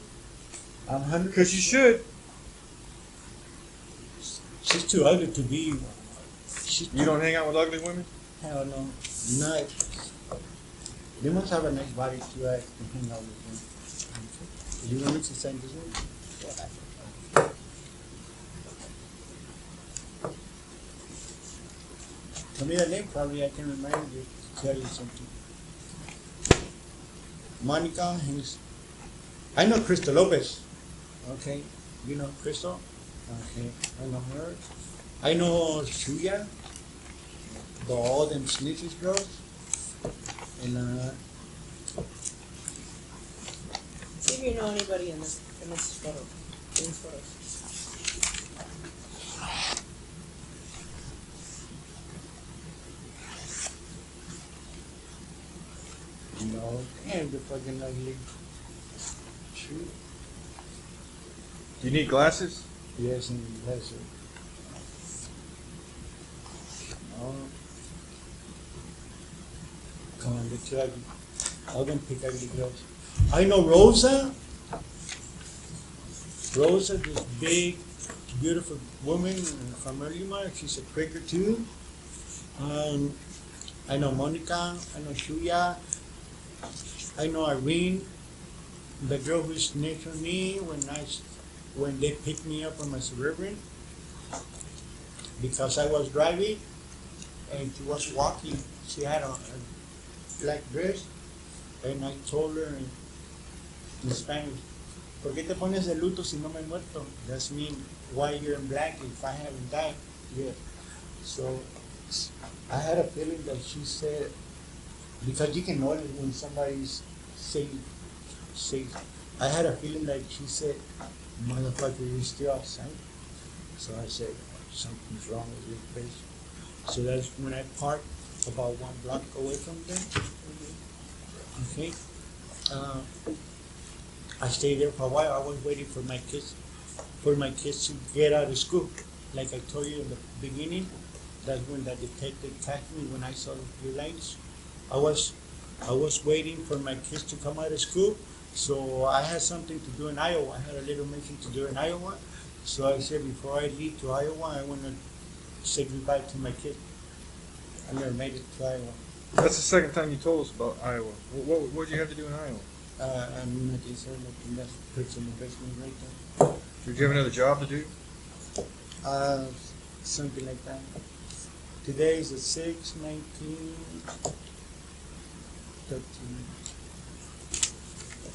Speaker 3: I'm 100%.
Speaker 2: Because you should.
Speaker 3: She's too ugly to be.
Speaker 2: You don't hang out with ugly women?
Speaker 3: Hell no. No. They must have a nice body to hang out with them. You want me to send this one? Tell me the name, probably I can remind you to tell you something. Monica hangs. I know Crystal Lopez. Okay. You know Crystal? Okay. I know her. I know Shuya. All them snitches girls. And
Speaker 1: See if you know anybody in this photo. In these photos.
Speaker 3: no, damn, they're fucking ugly. True.
Speaker 2: Do you need glasses?
Speaker 3: Yes, and that's it. No. Come on, they're too ugly. I don't pick ugly girls. I know Rosa. Rosa, this big, beautiful woman from Olivares. She's a Quaker too. I know Monica. I know Shuya. I know Irene, the girl who's next to me when they picked me up on my Suburban because I was driving and she was walking. She had a black dress, and I told her in Spanish, ¿Por qué te pones de luto si no me he muerto? That's mean why you're in black if I haven't died. Yeah. So I had a feeling that she said, because you can know it when somebody's saying, I had a feeling that she said, motherfucker, you're still outside. So I said, something's wrong with your face. So that's when I parked about 1 block away from them. Okay. I stayed there for a while. I was waiting for my kids to get out of school. Like I told you in the beginning, that's when the detective attacked me when I saw the blue lights. I was waiting for my kids to come out of school, so I had something to do in Iowa. I had a little mission to do in Iowa, so I said before I leave to Iowa, I want to say goodbye to my kid. I never made it to Iowa.
Speaker 2: That's the second time you told us about Iowa. What did you have to do in Iowa?
Speaker 3: I'm not just saying that's personal investment right there.
Speaker 2: Did you have another job to do?
Speaker 3: Something like that. Today is the 6th, 19, 13.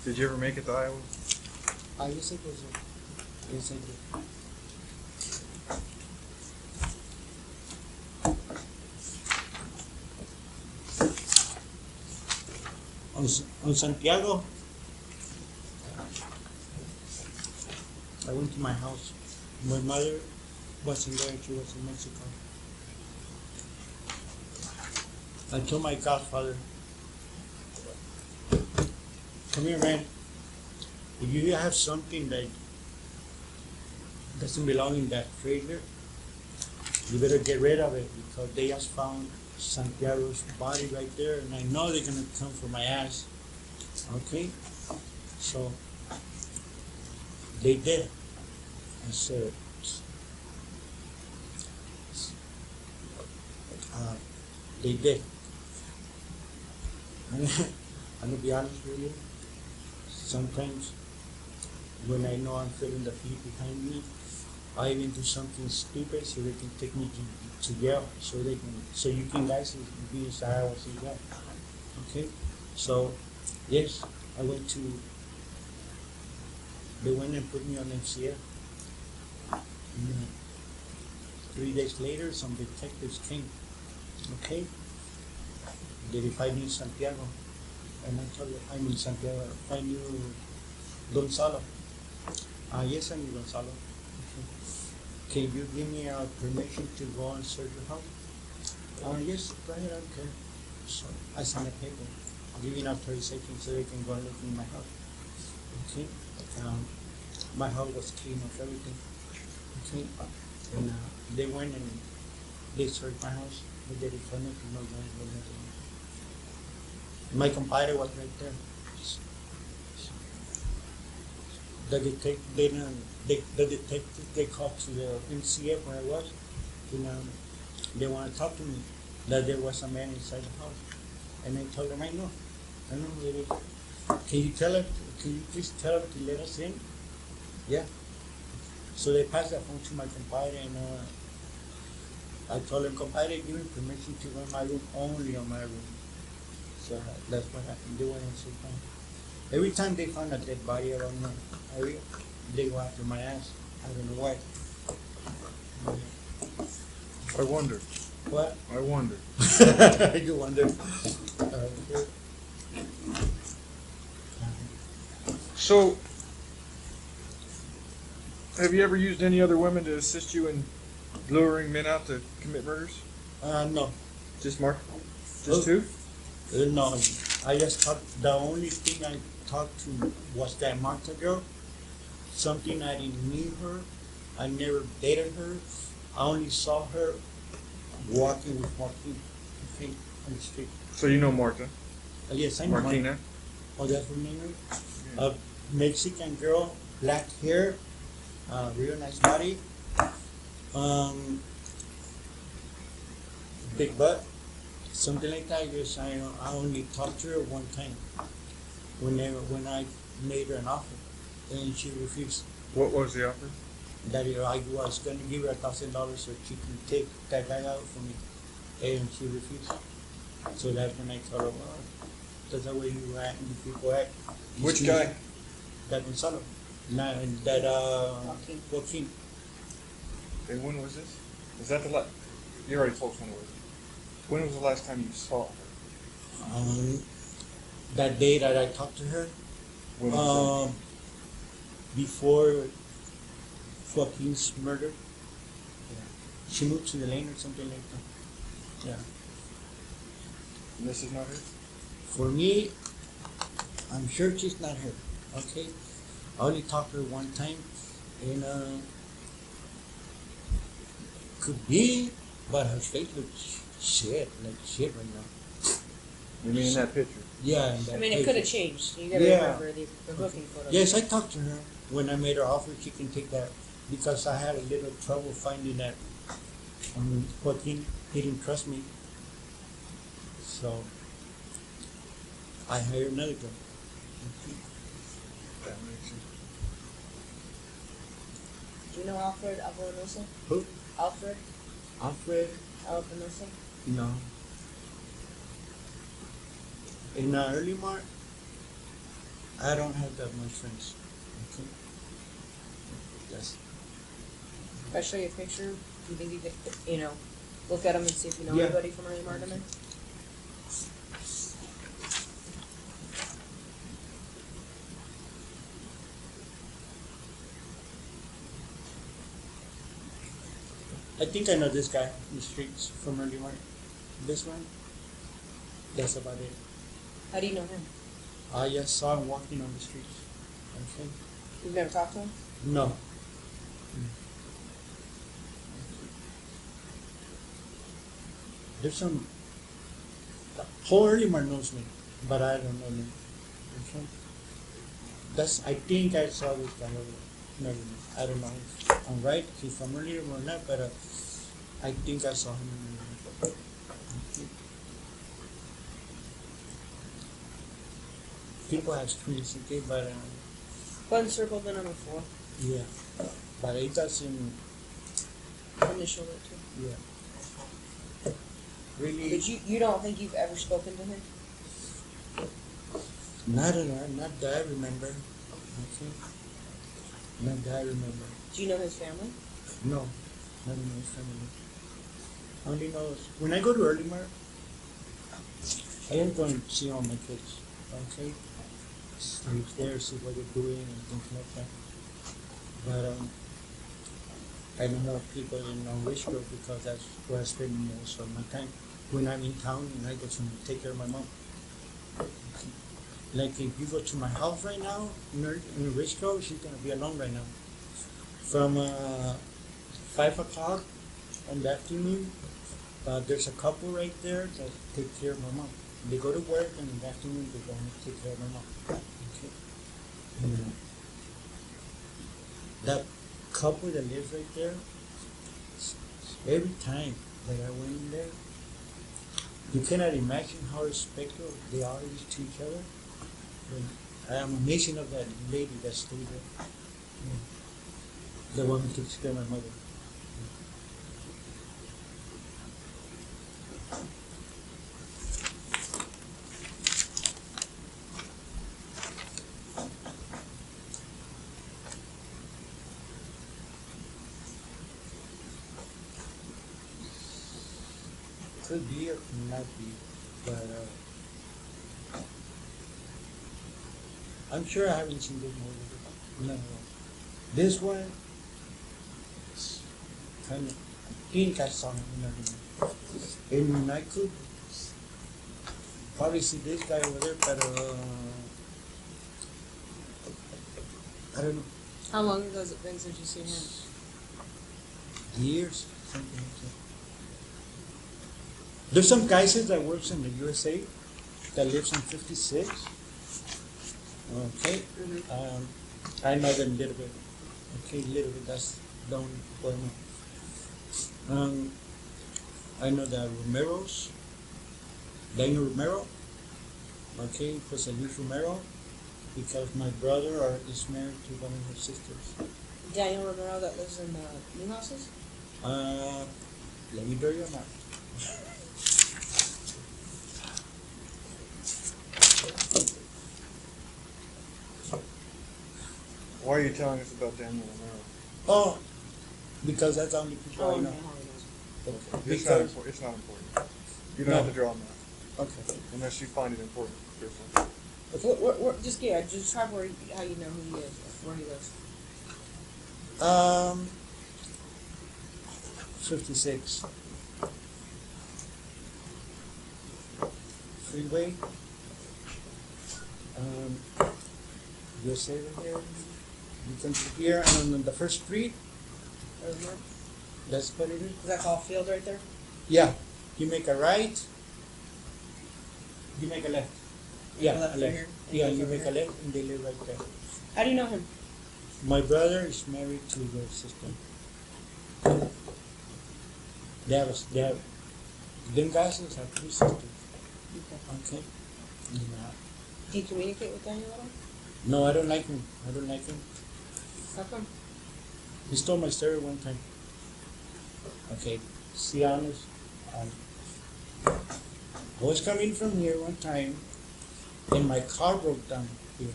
Speaker 2: Did you ever make it to Iowa?
Speaker 3: Yes, I was. Yes, I did. On Santiago, I went to my house. My mother wasn't there, she was in Mexico. I told my godfather, come here, man. If you have something that doesn't belong in that trailer, you better get rid of it because they just found Santiago's body right there, and I know they're gonna come for my ass. Okay? So they did. I said, they did. I'm gonna be honest with you. Sometimes when I know I'm feeling the feet behind me, I even do something stupid so they can take me to jail, so you can guys be as I was in jail. Okay, so yes, they went and put me on MCF. And, 3 days later, some detectives came. Okay, they find me in Santiago, and I told them I'm in Santiago. I knew Gonzalo. Yes, I knew Gonzalo. Can you give me permission to go and search your house? Yes, go ahead, I don't care. So I signed a paper giving authorization so they can go and look in my house. Okay, my house was clean of everything. Okay, and they went and they searched my house. They did it for me, no guns, no nothing. My compadre was right there. The detective they called to the MCF where I was, and they want to talk to me. That there was a man inside the house, and I told them I know who it is. Can you please tell him to let us in? Yeah. So they passed that phone to my compadre, and I told him, compadre, give me permission to go in my room, only on my room. So that's what happened. They went and said, fine. Every time they found a dead body around my area, they go after my ass. I don't know why.
Speaker 2: I wonder.
Speaker 3: What?
Speaker 2: I wonder.
Speaker 3: You wonder.
Speaker 2: So, have you ever used any other women to assist you in luring men out to commit murders?
Speaker 3: No.
Speaker 2: Just Mark? Just two?
Speaker 3: No. I just talked. The only thing I talked to was that Martha girl. Something I didn't meet her. I never dated her. I only saw her walking with Martin, okay, on the street.
Speaker 2: So you know Marta?
Speaker 3: Yes, I know
Speaker 2: Martina?
Speaker 3: Oh, that's her name, right? A Mexican girl, black hair, real nice body, big butt, something like that. Yes, I only talked to her one time when I made her an offer, and she refused.
Speaker 2: What was the offer?
Speaker 3: That I was going to give her $1,000 so she can take that guy out for me, and she refused. So that's when I told her, well, that's the way you act, you people act.
Speaker 2: Which guy?
Speaker 3: That Gonzalo. Joaquin.
Speaker 2: And when was this? Is that the last? You already told us when it was. When was the last time you saw her?
Speaker 3: That day that I talked to her,
Speaker 2: When was
Speaker 3: before Joaquin's murder. Yeah. She moved to the lane or something like that. Yeah.
Speaker 2: And this is not her?
Speaker 3: For me, I'm sure she's not her. Okay? I only talked to her one time, and could be, but her face looks like shit right now.
Speaker 2: You mean in that picture?
Speaker 3: Yeah, in that
Speaker 1: I mean, it
Speaker 3: picture.
Speaker 1: could have changed. You gotta remember the booking photo.
Speaker 3: Yes, I talked to her when I made her offer. She can take that because I had a little trouble finding that Joaquin. He didn't trust me, so I hired another girl.
Speaker 2: That makes sense.
Speaker 1: Do you know Alfred Alvanosa?
Speaker 3: Who?
Speaker 1: Alfred Alvanosa?
Speaker 3: No. In early March, I don't have that much friends. Okay. Yes.
Speaker 1: If I show you a picture, do you think you could, look at them and see if you know
Speaker 3: Yeah.
Speaker 1: anybody from early Martin?
Speaker 3: I think I know this guy in the streets from early March. This one. That's about it.
Speaker 1: How do you know him?
Speaker 3: I just saw him walking on the streets. Okay.
Speaker 1: You've never talked to him?
Speaker 3: No. There's some. Whole early March knows me, but I don't know him. Okay. I think I saw this guy over. No, I don't know if I'm right. He's from earlier or not, but I think I saw him. People ask me, okay, but
Speaker 1: Button circle the number 4.
Speaker 3: Yeah. But it doesn't,
Speaker 1: Initial it too.
Speaker 3: yeah. Really,
Speaker 1: But you don't think you've ever spoken to him?
Speaker 3: not that I remember. Okay. Not that I remember.
Speaker 1: Do you know his family?
Speaker 3: No, not in my family. I only know when I go to Earlymark, I am going to see all my kids. Okay, sleep there, see what they're doing and things like that. But I don't know people in Richgrove because that's where I spend most of my time. When I'm in town and I go to take care of my mom. Like if you go to my house right now in Richgrove, she's gonna be alone right now. From 5 o'clock in the afternoon, there's a couple right there that take care of my mom. They go to work and in the afternoon they go and take care of my mom. Okay. That couple that lives right there, every time that I went in there, you cannot imagine how respectful they are to each other. I am amazing of that lady that stays there. The one who takes care of my mother. Could be or could not be, but I'm sure I haven't seen this movie. No. This one, kind of, I think I saw him and I could probably see this guy over there, but I don't know.
Speaker 1: How long ago has it been since you've seen him?
Speaker 3: Years, something like that. There's some guys that works in the USA that lives in 56. Okay. I know them a little bit. Okay, a little bit. That's the only point. I know the Romeros. Daniel Romero. Okay, Jose Luis Romero. Because my brother is married to one of her sisters.
Speaker 1: Daniel Romero that lives in new houses?
Speaker 3: Let me tell you now.
Speaker 2: Why are you telling us about Daniel Romero?
Speaker 3: Oh, because that's the only people I know.
Speaker 2: Okay.
Speaker 3: Because
Speaker 2: It's not important. You don't have to draw on that.
Speaker 3: Okay.
Speaker 2: Unless you find it important, Crystal.
Speaker 1: Just describe how you know who he is, where he lives.
Speaker 3: 56. Freeway. You say right here. You come to here and on the first street. That's what it is.
Speaker 1: Is that called Field right there?
Speaker 3: Yeah. You make a right. You make a left. Yeah,
Speaker 1: left
Speaker 3: a left.
Speaker 1: here,
Speaker 3: Yeah,
Speaker 1: and
Speaker 3: you
Speaker 1: over
Speaker 3: make a
Speaker 1: here.
Speaker 3: left and they live right there.
Speaker 1: How do you know him?
Speaker 3: My brother is married to their sister. Them guys have 3 sisters. Okay. Yeah.
Speaker 1: Do you communicate with Daniel at all?
Speaker 3: No, I don't like him.
Speaker 1: How come?
Speaker 3: He stole my stereo one time. Okay, see honest. I was coming from here one time and my car broke down here.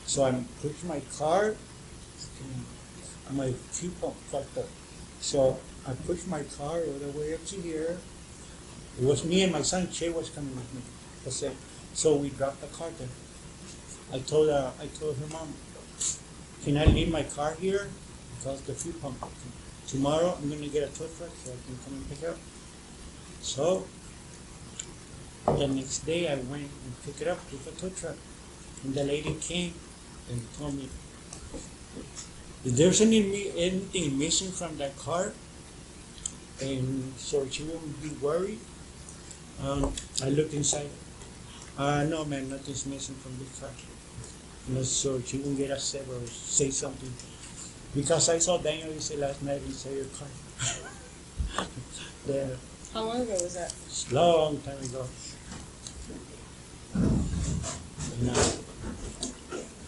Speaker 3: So I pushed my car and my fuel pump fucked up. So I pushed my car all the way up to here. It was me and my son, Che was coming with me. That's it. So we dropped the car there. I told her mom, can I leave my car here? Because the fuel pump. Tomorrow I'm gonna get a tow truck so I can come and pick it up. So the next day I went and picked it up with a tow truck. And the lady came and told me, if there's anything missing from that car, and so she won't be worried, I looked inside. No man, nothing's missing from this car. No, so she won't get upset or say something. Because I saw Daniel last night inside your car. There.
Speaker 1: How long ago was that?
Speaker 3: Long time ago.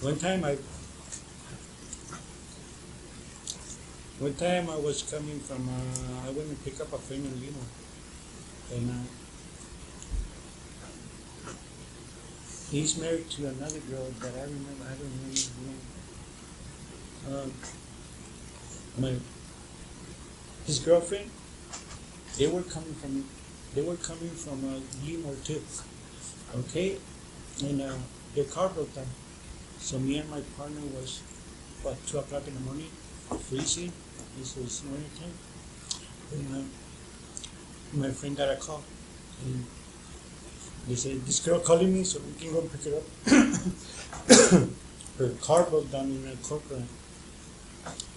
Speaker 3: One time One time I was coming from, I went to pick up a friend in Lima. And he's married to another girl that I remember, I don't remember his name. His girlfriend, they were coming from Lima too. Okay? And their car broke down. So me and my partner was about 2 o'clock in the morning, freezing. This was winter time. And my friend got a call. And they said, this girl calling me so we can go pick her up. Her car broke down in a corporate.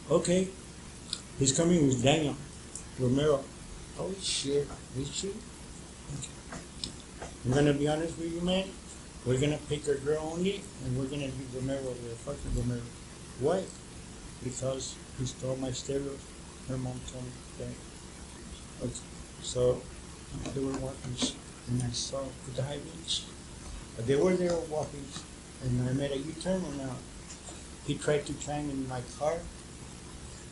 Speaker 3: Okay. He's coming with Daniel Romero. Oh shit, is she? Okay. I'm gonna be honest with you, man. We're gonna pick her girl only, and we're gonna leave Romero with fucking Romero. Why? Because he stole my stereos. Her mom told me that. Okay. So they were walking, and I saw the high beach. They were there walking, and I made a U-turn, and he tried to climb in my car.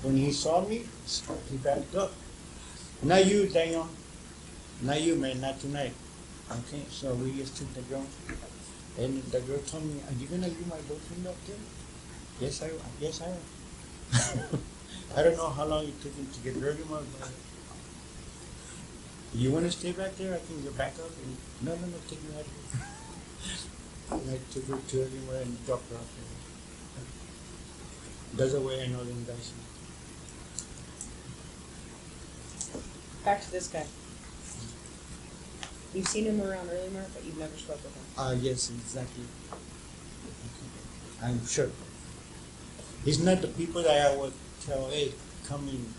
Speaker 3: When he saw me, he backed up. Not you, Daniel. Not you, man. Not tonight. Okay, so we just took the girl. And the girl told me, are you going to leave my boyfriend up there? Yes, I am. Yes, I am. I don't know how long it took him to get rid of him, but you want to stay back there? I can get back up. And, no, take me out of here. And I took her to anywhere and dropped her off there. That's the way I know them guys.
Speaker 1: Back to this guy. You've seen him around earlier, but you've never spoke with him.
Speaker 3: Yes, exactly. I'm sure. He's not the people that I would tell, hey, come and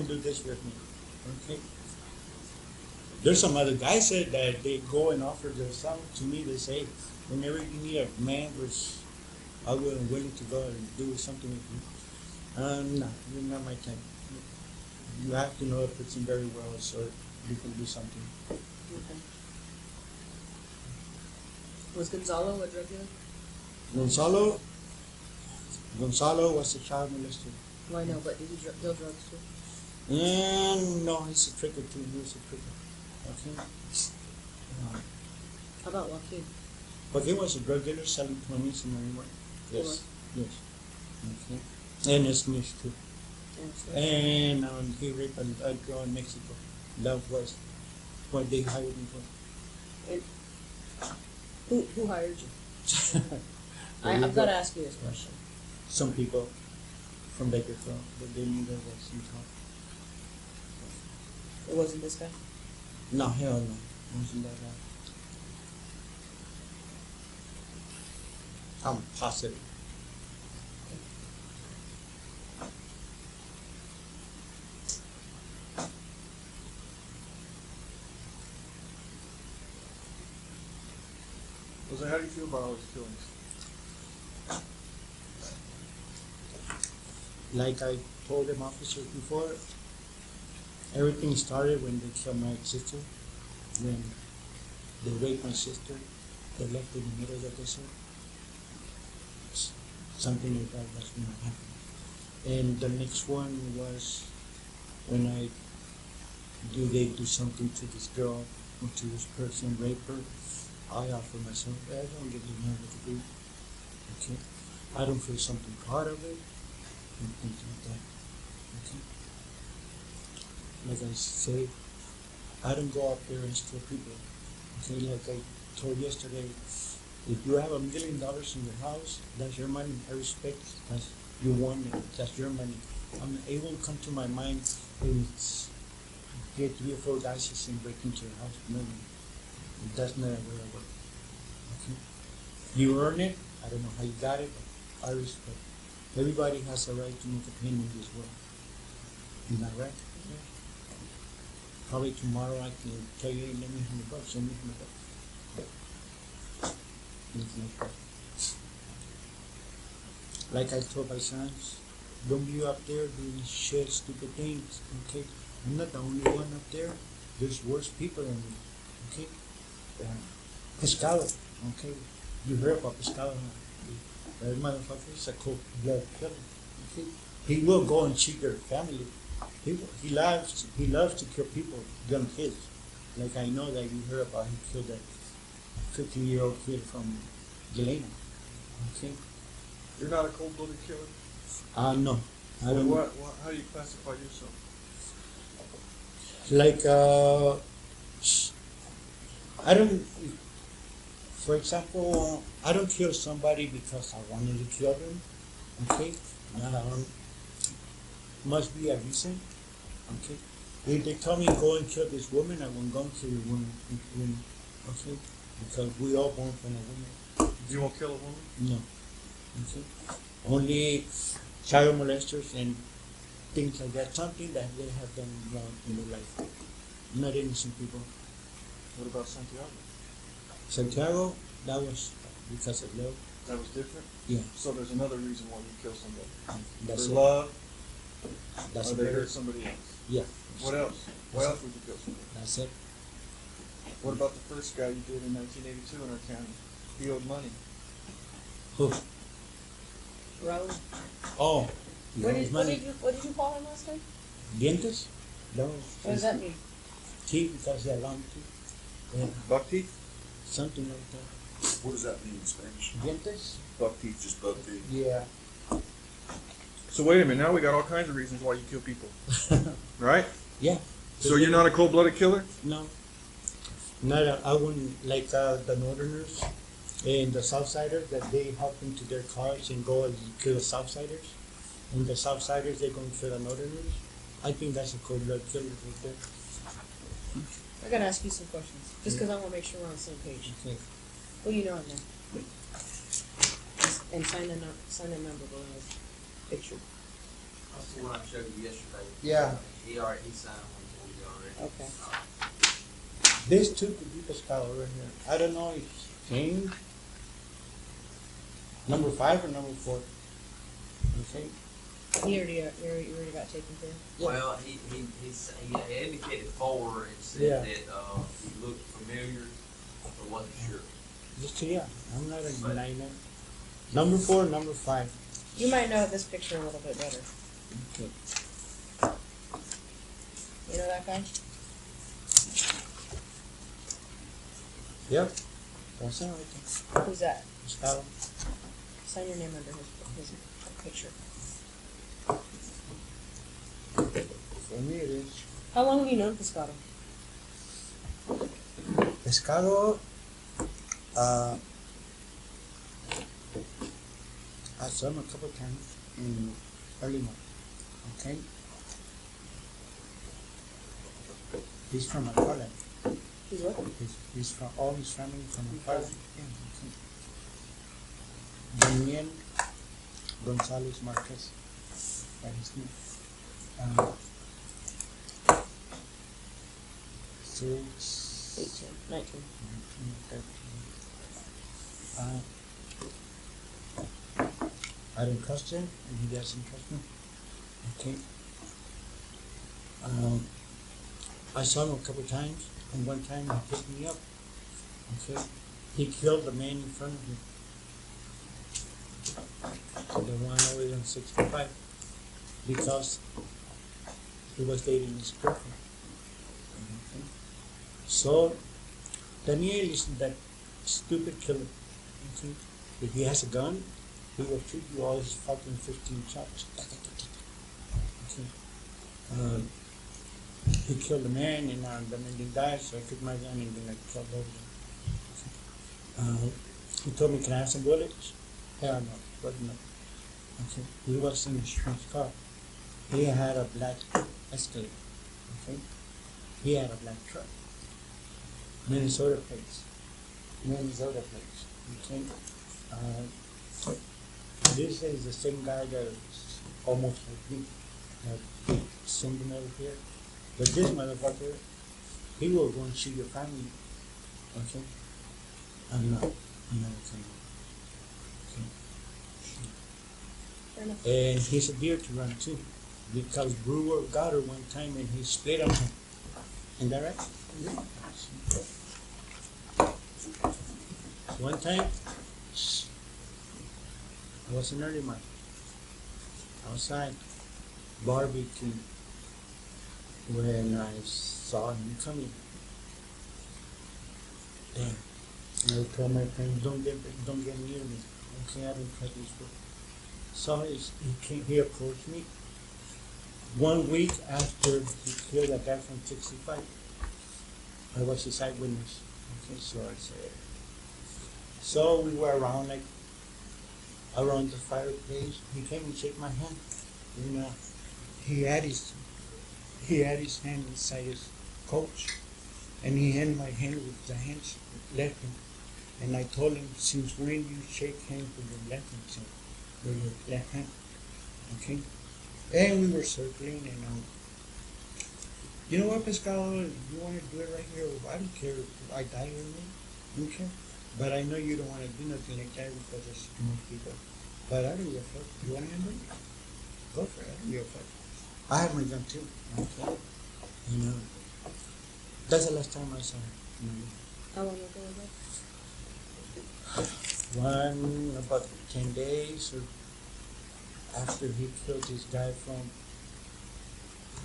Speaker 3: do this with me. Okay? There's some other guys that they go and offer themselves to me. They say, whenever you need a man, I will be willing to go and do something with you. No, you're not my type. You have to know a person very well so you can do something.
Speaker 1: Okay. Was Gonzalo a drug dealer?
Speaker 3: Gonzalo was a child molester.
Speaker 1: Well, I know, but did he deal drugs too?
Speaker 3: No, he's a tricker too. He was a tricker. Okay.
Speaker 1: How about Joaquin?
Speaker 3: Joaquin was a drug dealer selling 20s in everywhere. Yes. Yes. Okay. And a snitch too. And he raped a girl in Mexico. That was what they hired him for.
Speaker 1: And who hired you? I've got to ask you this question.
Speaker 3: Some people from Bakersfield, but they knew there was some talk.
Speaker 1: It wasn't this guy?
Speaker 3: No, hell no. It wasn't that guy. I'm positive.
Speaker 2: So how do you feel about all these killings?
Speaker 3: Like I told them officers before, everything started when they killed my sister. When they raped my sister, they left in the middle of the desert. Something like that was going to happen. And the next one was when they do something to this girl or to this person, rape her. I offer myself, I don't get involved with the group. Okay? I don't feel something part of it. And things like that. Okay? Like I say, I don't go out there and steal people. Okay? Like I told yesterday, if you have $1 million in your house, that's your money. I respect it. That's you won it. That's your money. It won't come to my mind if get 3 or 4 guys and break into your house. No. That's not the way I work. Okay? You earn it. I don't know how you got it, but I respect. Everybody has a right to make opinion in this world. Isn't that right? Yeah. Probably tomorrow I can tell you, hey, let me $100, send me $100. Like I told my sons, don't be up there doing shit, stupid things. Okay? I'm not the only one up there. There's worse people than me. Okay? Pescado, okay? You heard about Pescado, huh? That motherfucker is a cold blood killer. Okay? He will go and shoot your family. He loves to kill people, young kids. Like I know that you heard about he killed a 15-year-old kid from Galena. Okay?
Speaker 2: You're not a cold-blooded killer?
Speaker 3: No. I
Speaker 2: Well,
Speaker 3: don't
Speaker 2: how do you classify yourself?
Speaker 3: like I don't for example, I don't kill somebody because I wanted to kill them. Okay? No, I don't must be a reason. Okay? If they tell me go and kill this woman, I won't go and kill the woman. Okay? Because we all born from a woman.
Speaker 2: You won't kill a woman?
Speaker 3: No. Okay? Only child molesters and things like that. Something that they have done wrong in their life. Not innocent people.
Speaker 2: What about Santiago?
Speaker 3: Santiago, that was because of love.
Speaker 2: That was different?
Speaker 3: Yeah.
Speaker 2: So there's another reason why you kill somebody.
Speaker 3: That's
Speaker 2: For
Speaker 3: it.
Speaker 2: love,
Speaker 3: That's
Speaker 2: or
Speaker 3: it.
Speaker 2: they hurt somebody else.
Speaker 3: Yeah.
Speaker 2: What else? Why else would you kill somebody?
Speaker 3: That's it.
Speaker 2: What about the first guy you did in 1982 in our county? He owed money.
Speaker 3: Who?
Speaker 1: Raul.
Speaker 3: Oh.
Speaker 1: What
Speaker 3: That was
Speaker 1: did
Speaker 3: money.
Speaker 1: you call him last time?
Speaker 3: Dientes? No.
Speaker 1: What does that mean?
Speaker 3: Teeth because they're long teeth. Yeah.
Speaker 2: Buck teeth?
Speaker 3: Something like that.
Speaker 4: What does that mean in Spanish?
Speaker 3: Dientes?
Speaker 2: Buck teeth.
Speaker 4: Just buck teeth.
Speaker 3: Yeah.
Speaker 2: So wait a minute, now we got all kinds of reasons why you kill people. Right?
Speaker 3: Yeah.
Speaker 2: So you're not a cold-blooded killer?
Speaker 3: No. I wouldn't like the Northerners and the Southsiders that they hop into their cars and go and kill the Southsiders. And the Southsiders, they go and kill the Northerners. I think that's a cold blood killer right there.
Speaker 1: I gotta ask you some questions, just because I want to make sure we're on the same page.
Speaker 3: Okay.
Speaker 1: What do you know in there? And sign a number below his picture.
Speaker 5: That's the one I showed you yesterday.
Speaker 3: Yeah.
Speaker 5: He signed one for you already.
Speaker 1: Okay.
Speaker 3: This two could be Pescado right here. I don't know if it's changed. Number 5 or number 4. Okay.
Speaker 1: He already got taken care of.
Speaker 3: Yeah.
Speaker 5: Well, he indicated 4 and said
Speaker 3: Yeah.
Speaker 5: that he looked familiar, but wasn't sure.
Speaker 3: Just to, yeah. I'm not denying that. Number 4, number 5.
Speaker 1: You might know this picture a little bit better.
Speaker 3: Okay.
Speaker 1: You know that guy?
Speaker 3: Yep. That's it right there.
Speaker 1: Who's that?
Speaker 3: Pescado.
Speaker 1: Sign your name under his picture.
Speaker 3: For me it is.
Speaker 1: How long have you known Pescado?
Speaker 3: Pescado, I saw him a couple of times in early month. Okay? He's from McFarland.
Speaker 1: He's what?
Speaker 3: He's from all his family from McFarland. Yeah, okay. Daniel Gonzalo Marquez. That is me. 6,
Speaker 1: 18, 19.
Speaker 3: 13. I don't trust him, and he doesn't trust me. Okay. I saw him a couple times, and one time he picked me up. Okay. He killed the man in front of me. The one over on 65, because he was dating his girlfriend. Okay. So, Daniel is that stupid killer. Okay. If he has a gun, he will shoot you all his fucking 15 shots. Okay. He killed a man, and the man didn't die, so I took my gun and then I killed both of them. He told me, can I have some bullets? Hell no, but no. Okay. He was in a strange car. He had a black Escalade. Okay. He had a black truck. Minnesota plates. Okay. This is the same guy that's almost like me. That big symbol over here. But this motherfucker, he will go and shoot your family. Okay? I'm not saying. Okay.
Speaker 1: Fair enough.
Speaker 3: And he's a deer to run too. Because Brewer got her one time and he split on him. Isn't that right? One time, I was in early month. outside barbecue when I saw him coming. Damn. And I told my friends, don't get near me. Okay, I don't trust this fool. So he approached me 1 week after he killed a guy from 65. I was his eyewitness. Okay, so I said, so we were around the fireplace. He came and shook my hand. You know, he had his hand inside his coat, and he had my hand with the hands left hand. And I told him, since when you shake hands with your left hand, so with your left hand, okay? And we were circling, and you know what, Pescado, you want to do it right here? I don't care if I die or not, okay? But I know you don't want to do nothing like that because there's too much people. But I don't give a fuck. You want to handle it? Go for it. I don't give a fuck. I have my gun too, okay? You know, that's the last time I saw her. You know.
Speaker 1: How long ago was that?
Speaker 3: About 10 days or after he killed this guy from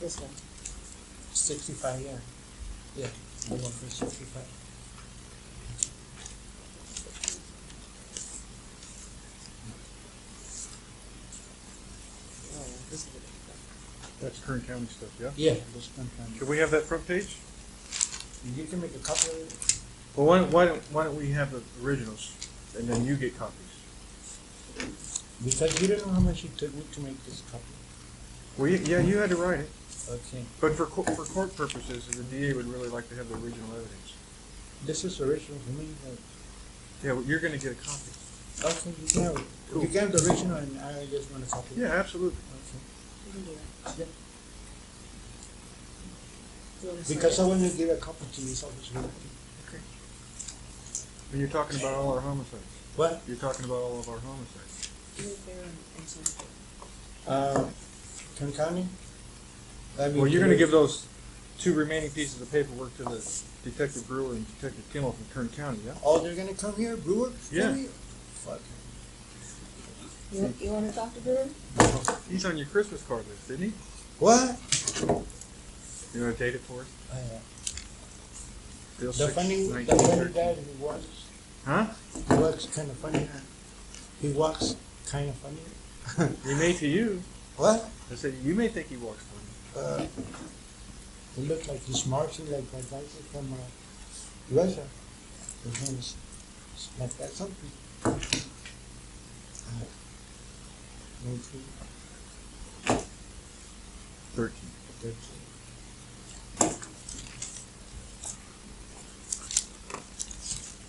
Speaker 1: This one.
Speaker 3: 65, yeah. Yeah, the one from 65.
Speaker 1: Oh, this is it.
Speaker 2: That's Kern County stuff, yeah?
Speaker 3: Yeah, this one time.
Speaker 2: Could we have that front page?
Speaker 3: You can make a copy of it.
Speaker 2: Well, why don't we have the originals, and then you get copies?
Speaker 3: Because you don't know how much it took me to make this copy.
Speaker 2: Well, yeah, you had to write it.
Speaker 3: Okay.
Speaker 2: But for court purposes, the DA would really like to have the original evidence.
Speaker 3: This is original for me.
Speaker 2: Yeah, well, you're going to get a copy.
Speaker 3: Okay, you can have it.
Speaker 2: Cool.
Speaker 3: You can have the original and I just want a copy.
Speaker 2: Yeah, absolutely.
Speaker 3: Okay.
Speaker 1: You can do that.
Speaker 3: Yeah.
Speaker 1: You want to
Speaker 3: Because I
Speaker 1: sign
Speaker 3: want to give a copy to this office.
Speaker 2: Okay. And you're talking about all our homicides.
Speaker 3: What?
Speaker 2: You're talking about all of our homicides.
Speaker 1: it? You there and sign it.
Speaker 3: Kern County?
Speaker 2: Well, you're going to give those 2 remaining pieces of paperwork to the Detective Brewer and Detective Kimmel from Kern County, yeah?
Speaker 3: Oh, they're gonna come here, Brewer?
Speaker 2: Yeah.
Speaker 3: Come here? Fuck.
Speaker 1: You want to talk to Brewer?
Speaker 2: He's on your Christmas card list, isn't he?
Speaker 3: What?
Speaker 2: You want to date it for us? Bill
Speaker 3: The
Speaker 2: 6,
Speaker 3: funny
Speaker 2: 1913.
Speaker 3: guy who walks,
Speaker 2: Huh?
Speaker 3: he walks kind of funny. He walks kind of funny.
Speaker 2: He may to you.
Speaker 3: What?
Speaker 2: I said, you may think he walks funny.
Speaker 3: He looks like he's marching like my guy from Russia. His hands like that something.
Speaker 2: 13.
Speaker 3: 13.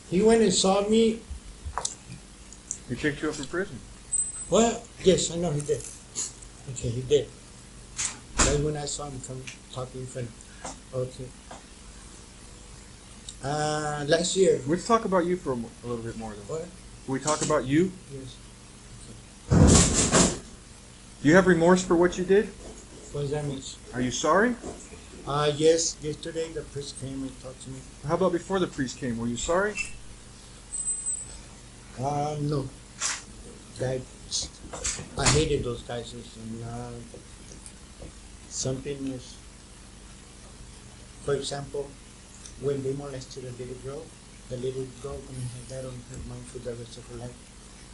Speaker 3: He went and saw me.
Speaker 2: He kicked you up from prison.
Speaker 3: Well, yes, I know he did. Okay, he did. That's when I saw him come talking in front. Okay. Last year.
Speaker 2: Let's talk about you for a little bit more, though.
Speaker 3: What?
Speaker 2: Can we talk about you?
Speaker 3: Yes.
Speaker 2: Do you have remorse for what you did?
Speaker 3: What does that mean?
Speaker 2: Are you sorry?
Speaker 3: Yes. Yesterday the priest came and talked to me.
Speaker 2: How about before the priest came? Were you sorry?
Speaker 3: No. I hated those guys. And, something is, for example, when they molested a little girl, the little girl gonna have that on her mind for the rest of her life.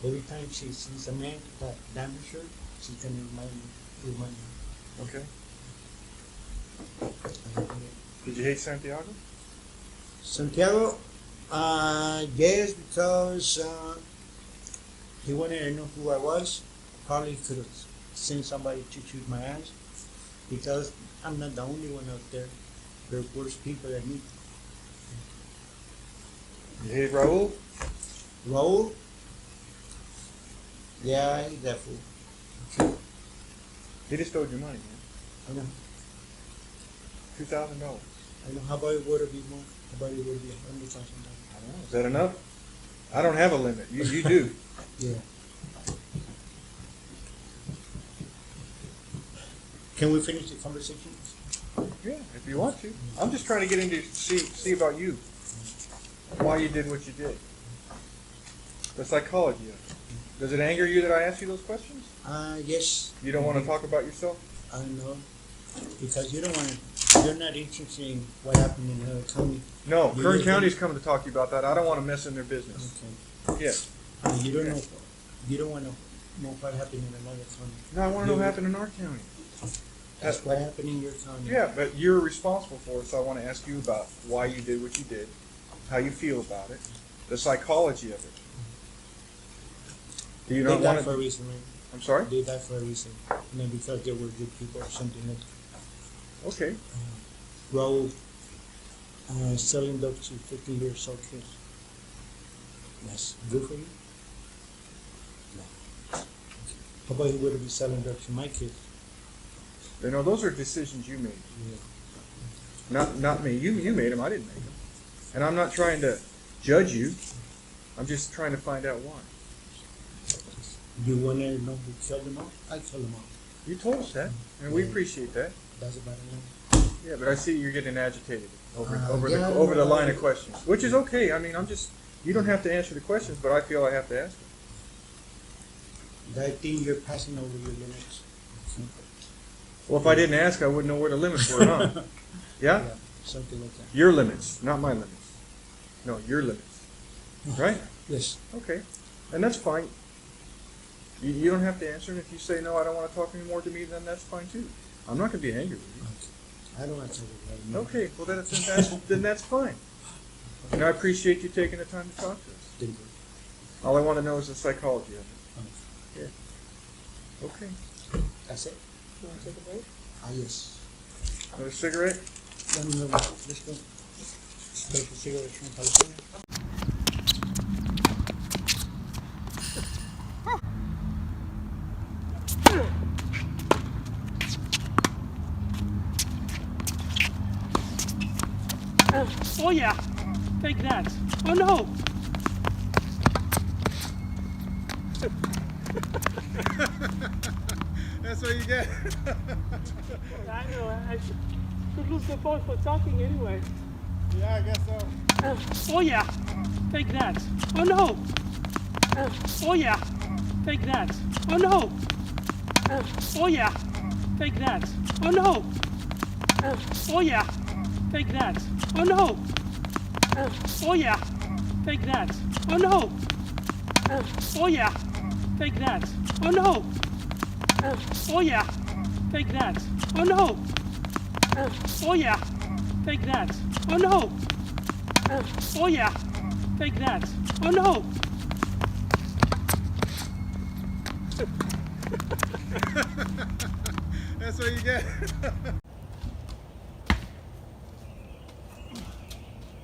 Speaker 3: Every time she sees a man that damaged her, she's gonna remind her.
Speaker 2: Okay. Did you hate Santiago?
Speaker 3: Santiago, yes, because he wanted to know who I was. Probably could have sent somebody to shoot my ass, because I'm not the only one out there. There are worse people than me.
Speaker 2: You hated Raul?
Speaker 3: Raul? Yeah, he's that fool.
Speaker 2: He just owed you money, man.
Speaker 3: I know.
Speaker 2: $2,000.
Speaker 3: I know. How about it would be more? How about it would be $100,000?
Speaker 2: I don't know. Is that enough? I don't have a limit. You do.
Speaker 3: Yeah. Can we finish the conversation?
Speaker 2: Yeah, if you want to. I'm just trying to get into see about you. Why you did what you did. The psychology of it. Does it anger you that I ask you those questions?
Speaker 3: Yes.
Speaker 2: You don't want to talk about yourself?
Speaker 3: I know. Because you don't want to, you're not interested in what happened in another county.
Speaker 2: No,
Speaker 3: You
Speaker 2: Kern
Speaker 3: live
Speaker 2: County's
Speaker 3: in-
Speaker 2: coming to talk to you about that. I don't want to mess in their business.
Speaker 3: Okay.
Speaker 2: Yes.
Speaker 3: You don't know, you don't want to know what happened in another county.
Speaker 2: No, I want to know what happened in our county.
Speaker 3: That's what happened in your county.
Speaker 2: Yeah, but you're responsible for it, so I want to ask you about why you did what you did, how you feel about it, the psychology of it. Do you
Speaker 3: They
Speaker 2: not
Speaker 3: died
Speaker 2: want
Speaker 3: for a
Speaker 2: to?
Speaker 3: reason, man.
Speaker 2: I'm sorry?
Speaker 3: They died for a reason. Not because they were good people or something like
Speaker 2: Okay.
Speaker 3: Raul selling dope to 15 years old kids. That's good for you? No. How about he would be selling dope to my kids?
Speaker 2: You know, those are decisions you made.
Speaker 3: Yeah.
Speaker 2: Not me. You made them. I didn't make them. And I'm not trying to judge you. I'm just trying to find out why.
Speaker 3: You want to know who killed them all? I killed them all.
Speaker 2: You told us that, and we appreciate that.
Speaker 3: That's about it.
Speaker 2: Yeah, but I see you're getting agitated over
Speaker 3: Yeah,
Speaker 2: the
Speaker 3: no,
Speaker 2: line of questions, which is okay. I mean, you don't have to answer the questions, but I feel I have to ask them.
Speaker 3: I think you're passing over your limits.
Speaker 2: Well, if I didn't ask, I wouldn't know where the limits were, huh? Yeah?
Speaker 3: Yeah, something like that.
Speaker 2: Your limits, not my limits. No, your limits. Right?
Speaker 3: Yes.
Speaker 2: Okay. And that's fine. You don't have to answer, and if you say, no, I don't want to talk anymore to me, then that's fine too. I'm not going to be angry with you.
Speaker 3: I don't want to talk about it.
Speaker 2: Okay, well, then that's fine. And I appreciate you taking the time to talk to us.
Speaker 3: Thank you.
Speaker 2: All I want to know is the psychology of it. Okay.
Speaker 3: That's it.
Speaker 1: You want to take a break?
Speaker 3: Yes.
Speaker 2: Another cigarette?
Speaker 3: Let me know. Let's go. Special cigarettes from California.
Speaker 6: Oh yeah, take that. Oh no.
Speaker 2: That's what you get.
Speaker 6: I know, I should lose the point for talking anyway.
Speaker 2: Yeah, I guess so.
Speaker 6: Oh yeah, take that. Oh no. Oh yeah, take that. Oh no. Oh yeah, take that. Oh no. Oh yeah, take that. Oh no. Oh yeah, take that. Oh no. Oh yeah, take that. Oh no. Oh yeah, take that. Oh no. Oh yeah, take that. Oh no. Oh yeah, take that. Oh no.
Speaker 2: That's what you get.